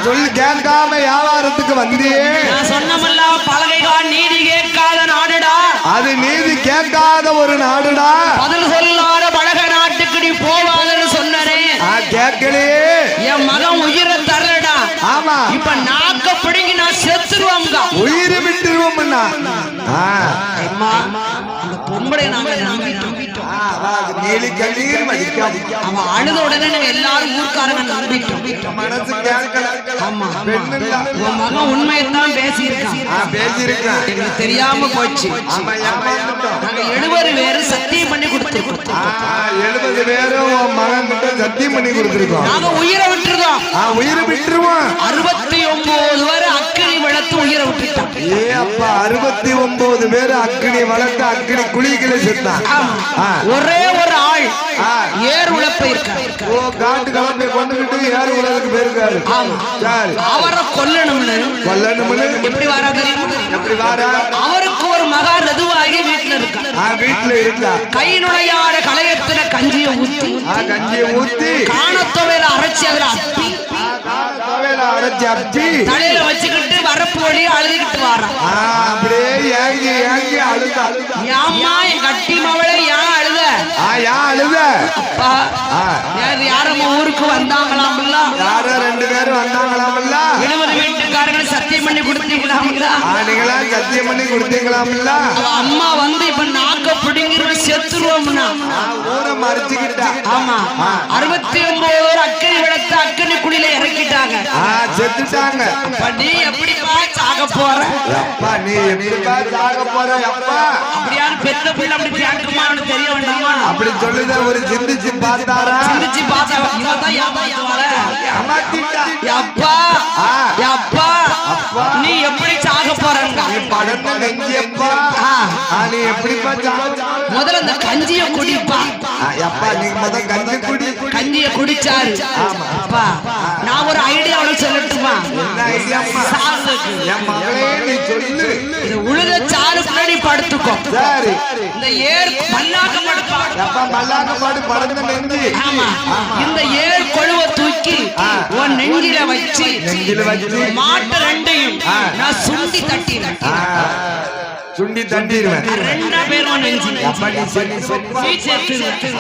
சொல்லி கேட்காம வியாபாரத்துக்கு வந்தியே. நான் சொன்னமல்ல பலகைதான் நீதி கேட்காத நாடுடா. அது நீதி கேட்காத ஒரு நாடுடா. பதில் சொல்லாத பழக நாட்டுக்கு நீ போவாதன்னு சொன்னனே. கேட்கலையே. என் மகன் உயிரை தரலடா. ஆமா, இப்ப நாக்க பிடிங்கி நான் செத்துருவாங்க. உயிரை விட்டுருவோம். பொம்பளை நாங்க நம்பிட்டோம். அவன் அழுத உடனே நாங்க எல்லாரும் ஊர்க்காரங்க நம்பிட்டோம். மனசு கேட்கல. ஆமா, உன் மகன் உண்மையத்தான் பேசியிருக்கான். எங்களுக்கு தெரியாம போச்சு. நாங்க 70 பேரு சத்தியம் பண்ணி கொடுத்துருக்கோம். 70 பேரும் உன் மகன் கிட்ட சத்தியம் பண்ணி கொடுத்துருக்கோம். நாங்க உயிரை விட்டுருக்கோம். உயிரை விட்டுருவோம். 69 பேரு அக்கினி வளர்த்து உயிரை விட்டுட்டான். அப்பா 69 பேரு அக்கினி வளர்த்து அக்கினி குழிகளை செத்தான். ஒரே ஒரு ஆள் ஏர் உழப்ப இருக்காரு. காட்டு கலப்பை கொண்டுகிட்டு ஏர் உலகத்துக்கு போயிருக்காரு. அவரை கொல்லணும்னு எப்படி வாரா தெரியுமா? எப்படி வாரா? அவருக்கு ஒரு மகா ரதுவாகி வீட்டுல இருக்கா. கை நுழையாத கலையத்துல கஞ்சியை ஊத்தி காணத்தொகையில அரைச்சி அதுல அப்பி தலையில வச்சுக்கிட்டு வரப்பு வழி அழுதுகிட்டு வாரான். அப்படியே ஏங்கி ஏங்கி அழுதா. ஏம்மா என் கட்டி மவளை ஏன் அழுத? அப்பா யாரும் ஊருக்கு வந்தாங்களாம்ல? யாரோ 2 பேரும் வந்தாங்களாம்ல? 70 வீட்டுக்காரங்க சத்தியம் பண்ணி கொடுத்தீங்களாம்ல? நீங்களா சத்தியம் பண்ணி கொடுத்தீங்களாம்ல? அம்மா வந்து இப்ப நாக்க பிடிங்கிற செத்துருவோம்னா ஊரை மறைச்சுக்கிட்டா. ஆமா, 69 அக்கனி விளத்த அக்கனி குடியில இறக்கிட்டாங்க. செத்துட்டாங்க. நீ எப்படிப்பா சாக போற? நீ எப்படிப்பா சாக போற? அப்படியாரு பெத்த பிள்ளை அப்படி கேட்குமான்னு தெரிய வேண்டாமா? அப்படி சொல்லுத ஒரு சிந்திச்சு பார்த்தாரா? சிந்திச்சு பார்த்தா இவதான் அப்பா நீ எப்படி சாக போறங்க? நீ எப்படிப்பா முதல்ல அந்த கஞ்சிய குடிப்பா. நீ முதல் கஞ்சி குடி. கஞ்சிய குடிச்சாரு. அப்பா நான் ஒரு ஐடியா சொல்லட்டுமா? அம்மா சாகுக்கு என் மகளே நீ சொல்லு இந்த உழுத சாறு பின்னாடி படுத்துக்கோ சரி இந்த ஏர் மல்லாக்க படுப்பா அப்பா மல்லாக்க பாடு படுத்த நெஞ்சு ஆமா இந்த ஏர் கொழுவ தூக்கி உன் நெஞ்சில வச்சு மாட்டு ரெண்டையும் நான் சுண்டி தட்டிடுறேன் சுண்டி தட்டிடுவேன் ரெண்டா பேரும் நெஞ்சு அப்பா நீ சொல்லி நீ சேர்த்து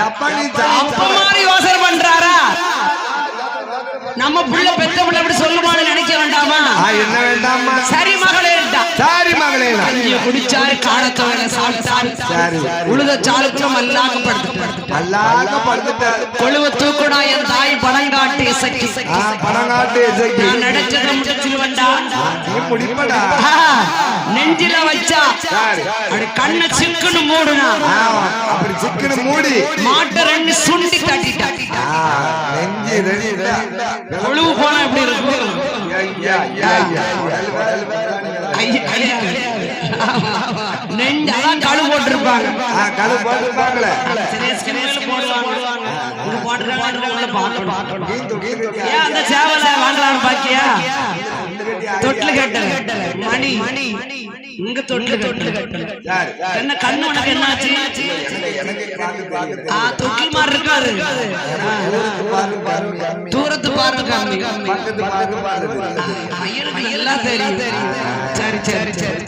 அப்பா நீ அப்ப மாதிரி யோசனை பண்றாரா நம்ம புள்ள பெத்த புள்ள அப்படி சொல்லுவான்னு நினைக்க வேண்டாமா என்ன வேண்டாமா சரி மகளே சாரி மகளே கஞ்சிய குடிச்சாரு காணத்தவன சாப்பிட்டாரு சரி உழுத சாலுக்கு மல்லாக்க படுத்துட்டாரு மல்லாக்க படுத்துட்டாரு கொழுவ தூக்குடா என் தாய் பணங்காட்டு இசைக்கு பணங்காட்டு இசைக்கு நான் நடச்சத முடிச்சிருவண்டா நீ முடிப்படா நெஞ்சில வச்சா அப்படி கண்ணை சிக்குன்னு மூடுனா அப்படி சிக்குன்னு மூடி மாட்டை ரெண்டு சுண்டி தட்டிட்டா நெஞ்சு ரெடி கொழுவு போனா எப்படி இருக்கும் நெஞ்செல்லாம் கழு போட்டிருப்பாங்க கழு போட்டிருப்பாங்களே அந்த சேவலை வாங்கலாம்னு பாக்கியா தொட்டில் கேட்டல மணி இங்க தொட்டில் என்ன கண்ணு உனக்கு என்னாச்சு தொட்டில் மாதிரி இருக்காது தூரத்து பாரு எல்லாம் தெரியும் சரி சரி சரி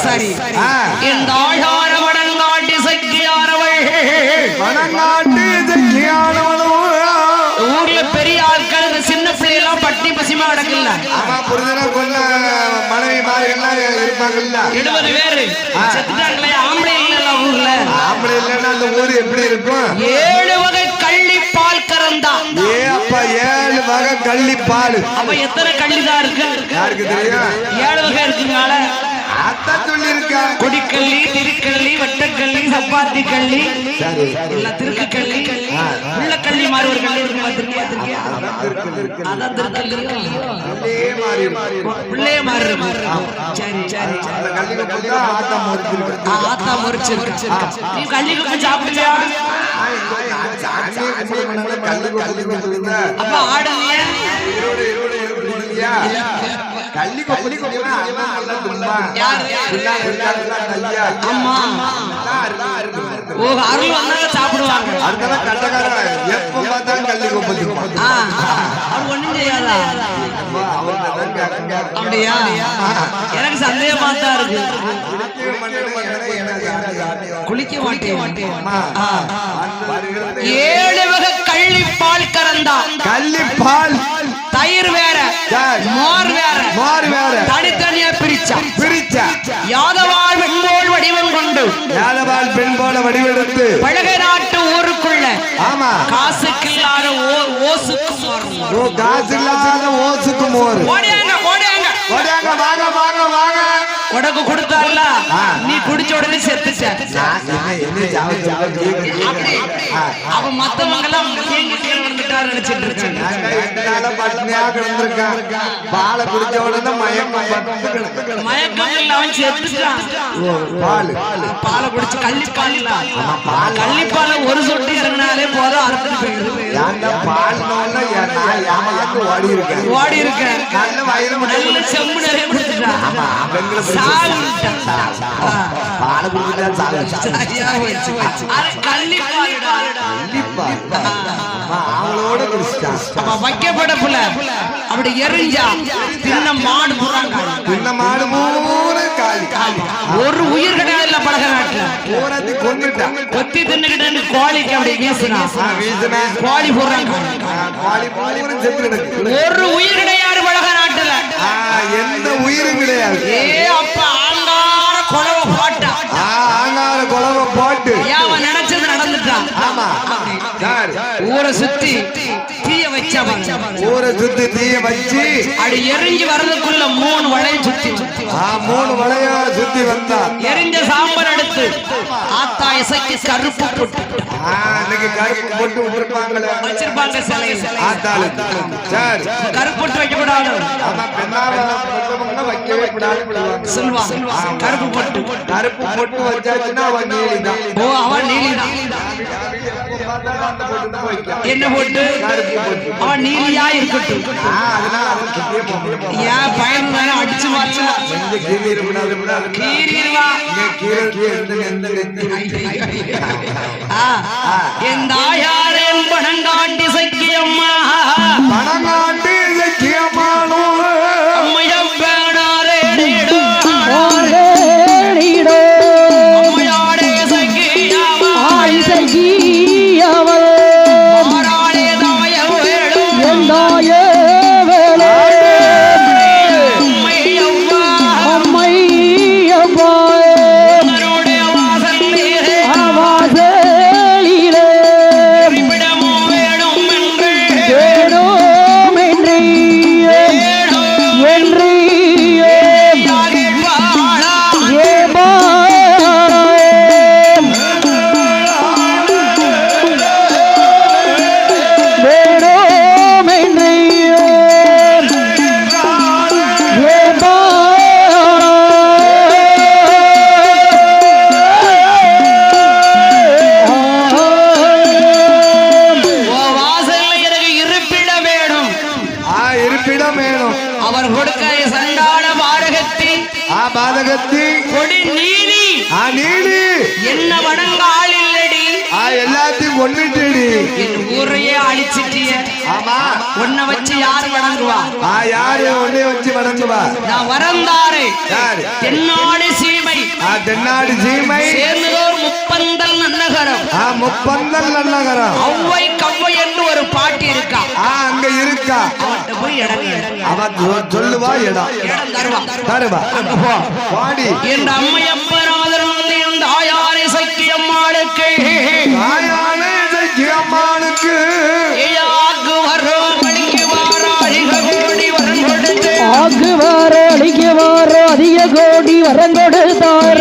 சரி இந்த ஆழார வடங்காட்டி சக்கியானவள் ஊர்ல பெரிய ஆட்கள் சின்ன பிள்ளைலாம் பட்டி பசிமா அடக்கல மனைவி மாதிரி இருப்பாங்கல்ல 70 பேரு செத்துட்டாங்களே ஆம்பளை இல்ல ஊர்ல ஆம்பளை இல்லன்னா அந்த ஊர் எப்படி இருக்கும் 7 வகை கள்ளி பால் கறந்தா அப்பா 7 வகை கள்ளி பால் அப்ப எத்தனை கள்ளிதான் இருக்கு யாருக்கு தெரியும் 7 வகை இருக்குனால கொடிக்கல்லி திருக்கல்லி வட்டக்கல்லி சப்பாத்தி கல்லி இல்ல திருக்கு கல்லி உள்ள கல்லி மாதிரி ஒரு கல்லி இருக்கு அதான் திருக்கல்லி உள்ளே மாறி சரி சரி ஆத்தா முறிச்சிருக்கு நீ கல்லிக்கு சாப்பிடுறியா அப்ப ஆடுங்க கள்ளி கொப்பளி அருள் வந்தாலும் சாப்பிடுவாங்க அவர் ஒண்ணும் செய்யாதா அப்படியா எனக்கு சந்தேகமா தான் இருக்கு குளிக்க மாட்டேன் 7 வகை கள்ளி பால் கறந்தா கள்ளி பால் தயிர் வேற மோர் வேற தனித்தனியா பிரிச்சா யாதவாள் பெண்போல் வடிவம் கொண்டு யாதவாள் பெண் போல வடிவெடுத்து பழக நாட்டு ஊருக்குள்ள ஆமா காசுக்கு இல்லாத ஓசுக்கு மோர் ஓடியாங்க வாங்க உனக்கு கொடுத்தால நீ குடிச்ச உடனே செத்துட்ட அவ மத்தவங்க எல்லாம் நினைச்சிட்டு பாலை குடிச்ச உடனே மயக்கம் அவன் செத்துட்டான் பாலை குடிச்சு கள்ளிப்பால ஒரு சொட்டு இறங்கினாலே போதும் அறுத்துட்டு போயிடுது ஓடி இருக்கேன் நல்ல செம்பு நிறைய குடிச்சுட்டான் வைக்கப்பட புல அப்படி எரிஞ்சா தின்ன மாடு ஒரு உயிர் கிடையாது பழக நாட்டுல கொத்தி தின்னுகிட்டு கோழிக்கு அப்படி வீசினா கோழி போடுறாங்க ஒரு உயிர் கிடையாது பழக நாட்டுல எந்த உயிரும் கிடையாது அப்ப ஆங்கார கொலவை போட்டு அவன் நினைச்சது நடந்துட்டான் ஊரை சுத்தி தீய வச்ச வச்சா பாருங்க. ஊரை சுத்தி தீய வச்சு அப்படி எரிஞ்சு வர்றதுக்குள்ள 3 வளையம் சுத்தி 3 வளைய சுத்தி வந்தா எரிஞ்ச சாம்பல் எடுத்து ஆத்தா இசைக்கு கருப்பு போட்டு இன்னைக்கு கருப்பு போட்டு விட்டுருப்பாங்களே வச்சிருப்பாங்க சிலையில. ஆத்தாளு சரி கருப்பு போட்டு வைக்க கூடாது ஆமா பெண்ணாவ வைக்கவே கூடாது சொல்லுவாங்க. கருப்பு போட்டு வச்சாச்சுன்னா அவன் நீலிதான். ஓ அவன் நீலிதான். என்ன போட்டு அவன் நீலியா இருக்கட்டும். ஏன் பயன் வேற அடிச்சு மாற்றா கீறிடுவா. என் தாயார் என் பணங்காட்டி சக்கியம்மா பணங்காட்டி சக்கியம்மானோ அம்மையம் பேடாரே அம்மையாடே சக்கியாமா ஆராளே தாய வேடும் அம்மையவ்வாருடைய வாசல் நீரே குறிப்பிடமோ வேணும் என்று இருப்பிடம் வேணும். அவர் கொடுக்க சண்டான பாரகத்தி பாதகத்தி கொடி நீதி நீதி என்ன வணங்க ஆள் இல்லடி எல்லாத்தையும் கொண்டுட்டடி என் ஊரையே அழிச்சிட்டிய. ஆமா உன்னை வச்சு யாரு வணங்குவா? யாரு உன்னை வச்சு வணங்குவா? நான் வரந்தாரே தென்னாடு சீமை தென்னாடு சீமை சேர்ந்ததோர் முப்பந்தல் நன்னகரம் முப்பந்தல் நன்னகரம் ஒவ்வை கவ்வை என்று ஒரு பாட்டி இருக்கா. அங்க இருக்கா. அவன்கிட்ட போய் இடம் அவன் சொல்லுவா இடம் தருவா பாடி என் அம்மையப்பராதர் வந்து என் தாயாரை சக்கியம்மாளுக்கு தாயாரை சக்கியம்மாளுக்கு அதிக கோடி வரம் கொடுத்தார்.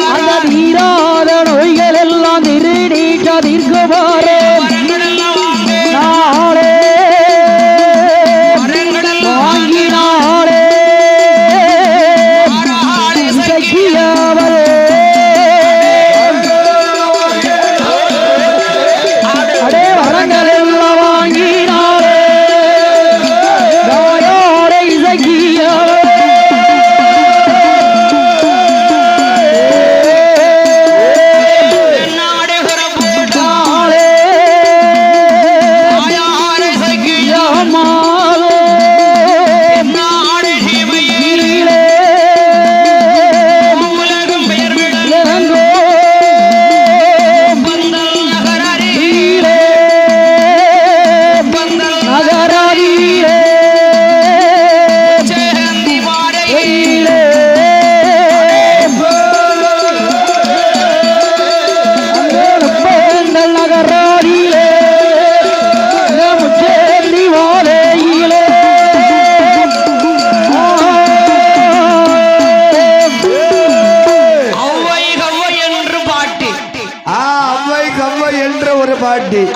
அந்த தீராத நோய்கள் எல்லாம் திருநீட்ட தீர்க்குமாறு நாளே வாங்கினாளே சக்கியாவரே அடே வரங்கள் எல்லாம் வாங்கினாளே தாயாரை சக்கியாவரே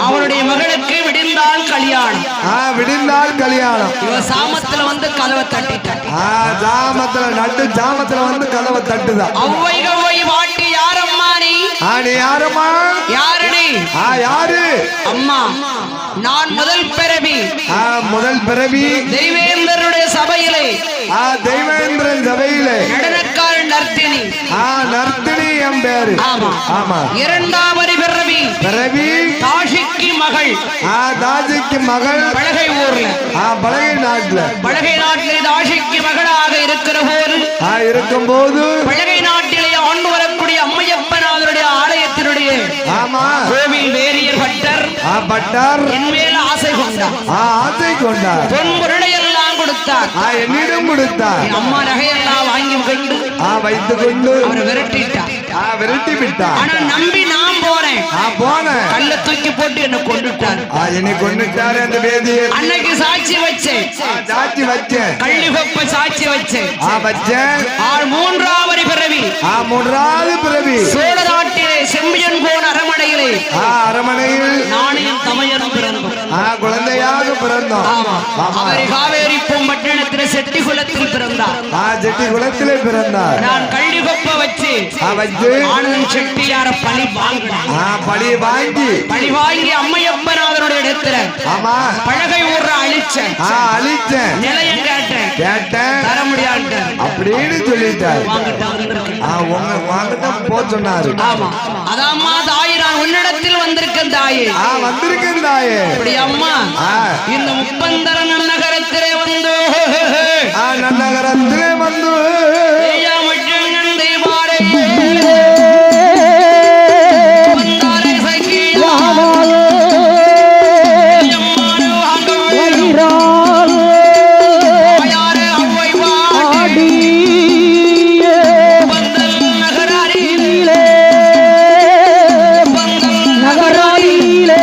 அவருடைய மகளுக்கு விடிந்தால் கல்யாணம். விடிந்தால் கல்யாணம். இவ சாமத்துல வந்து கதவை தட்டிட்டான். ஜாமத்துல வந்து கதவை தட்டுதா. அவ்வை கவ்வை பாட்டி யாரம்மா நீ? நீ யாரம்மா? யாரடி? யாரு? அம்மா நான் முதல் பிறவி. முதல் பிறவி தெய்வேந்திரனுடைய சபையிலே தெய்வேந்திரன் சபையிலே நடனக்காரன் நர்த்தினி. நர்த்தினி என் பேரு. ஆமா. இரண்டாவது பிறவி தாஷிக்கு மகள். தாஜிக்கு மகள் பலகை ஊர்ல பலகை நாட்டிலே தாஷிக்கு மகளாக இருக்கும் போது பலகை நாட்டிலே ஆண்டு வரக்கூடிய அம்மையப்பனாருடைய ஆலயத்தினுடைய கோவில் வேரியர் பட்டர் பட்டர் என் மேல் ஆசை கொண்டார். பொன் பொருளை எல்லாம் என்னிடம் கொடுத்தார் என்னிடம் கொடுத்தார் என் அம்மா நகையெல்லாம் வாங்கி கொண்டு வைத்துக் கொண்டு அவரை விரட்டிட்டார் விரட்டி விட்டார் ஆனா நம்பி நான் போறேன் போனேன் கல்ல தூக்கி போட்டு என்ன கொண்டுட்டார் என்னை கொண்டுட்டாரு அந்த வேதியர் அன்னைக்கு சாட்சி வச்சேன் சாட்சி வச்சேன் கள்ளி கொப்ப சாட்சி வச்சேன் வச்சேன் மூன்றாவது பிறவி மூன்றாவது பிறவி சோழ நாட்டிலே செம்பியன் கோன் அரமனையிலே அரமனையில் நாணயம் தமையரும் பிறந்தோம் குழந்தையாக பிறந்தோம் அவரை காவேரி பட்டணத்திலே செட்டி குலத்தில் பிறந்தார் செட்டி குலத்திலே பிறந்தார் நான் கள்ளி கொப்ப வச்சு ஆனந்தன் செட்டியார பழி வாங்கினேன் பழி வாங்கி அம்மையப்பநாதனுடைய இடத்துல பழகை ஊர்ற அழிச்சேன் நிலையம் கேட்டேன் தர முடியாது அப்படின்னு சொல்லிட்டார் வாங்கிட்டான் போ சொன்னாரு அதாம்மா தாய் நான் உன்னிடத்தில் வந்திருக்கேன் தாயே இப்படி அம்மா இந்த முப்பந்தர நன்னகரத்திலே வந்து நகராயிலே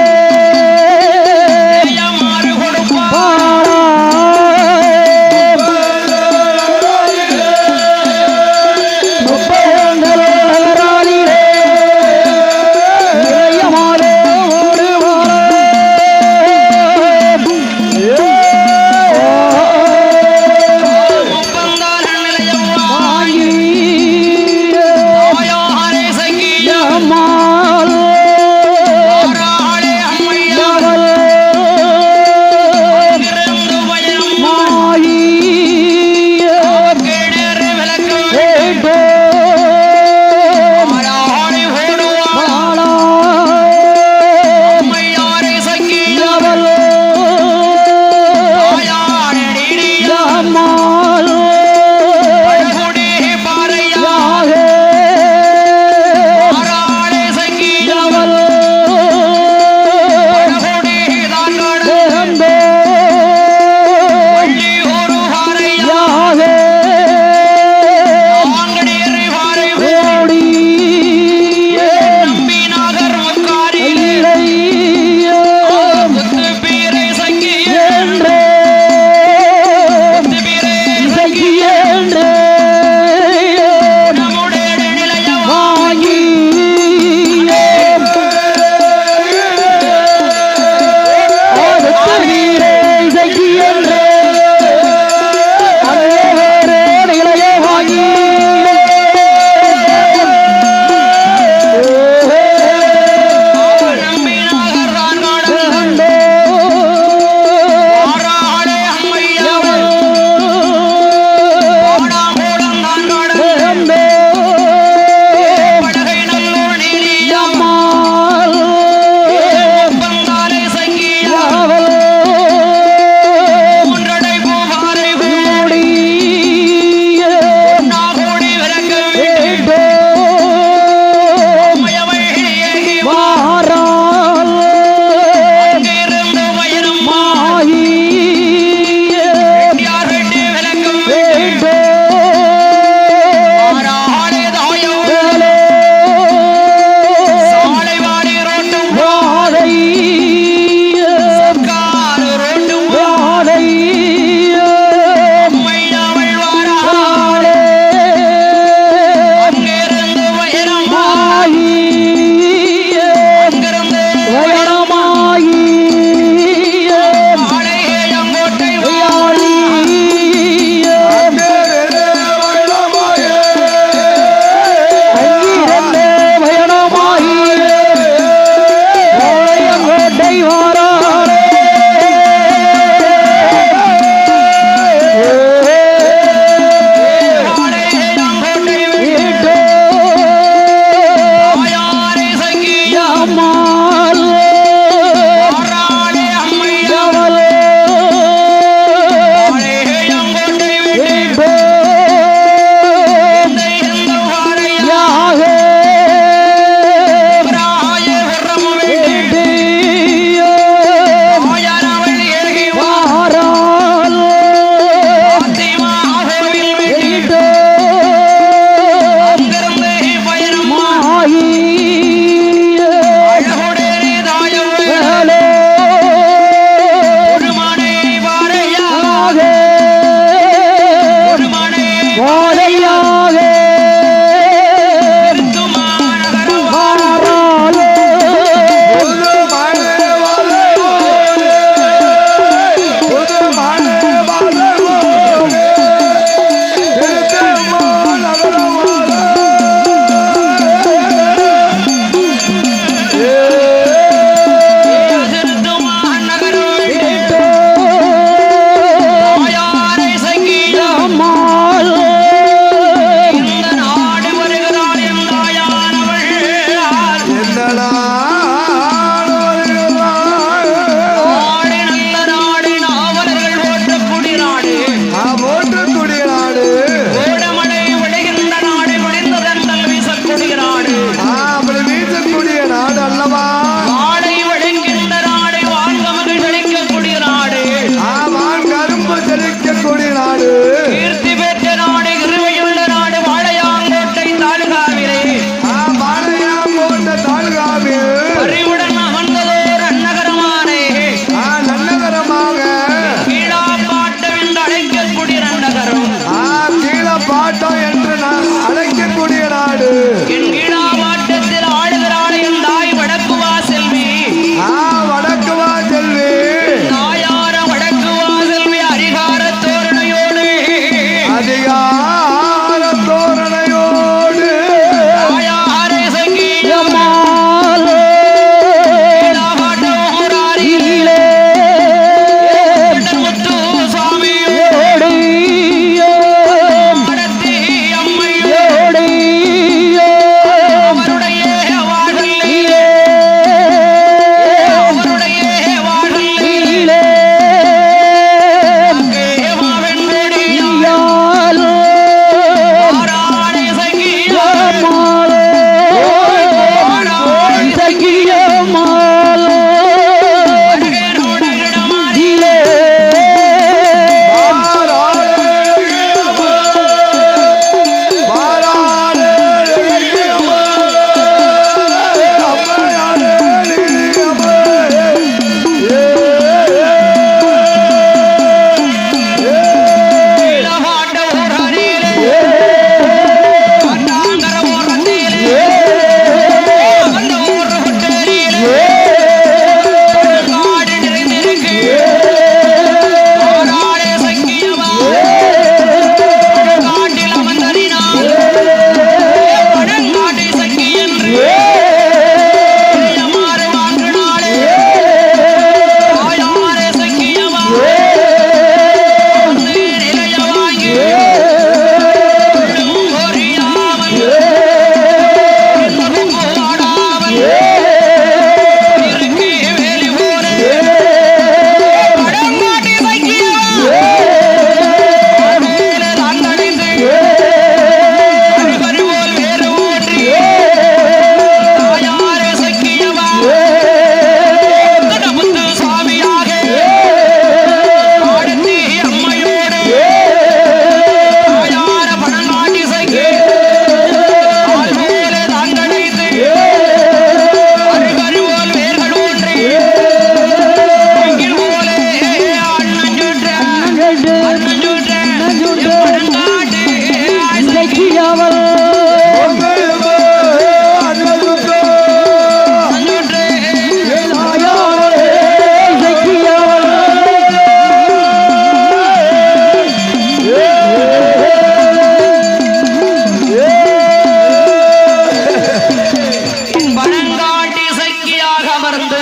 அமர்ந்து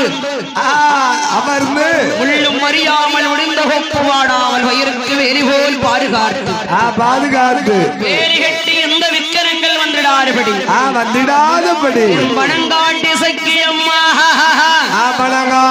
அமர்ந்து உள்ளும் அறியாமல் உடைந்த கொப்பு வாடாமல் வயிறுக்கு வேலி போல் பாதுகாத்து பாதுகாத்து வேலி கட்டி எந்த விக்கரங்கள் வந்துடாதபடி வந்திடாதபடி பணங்காட்டி சக்கியம்மா பணங்கா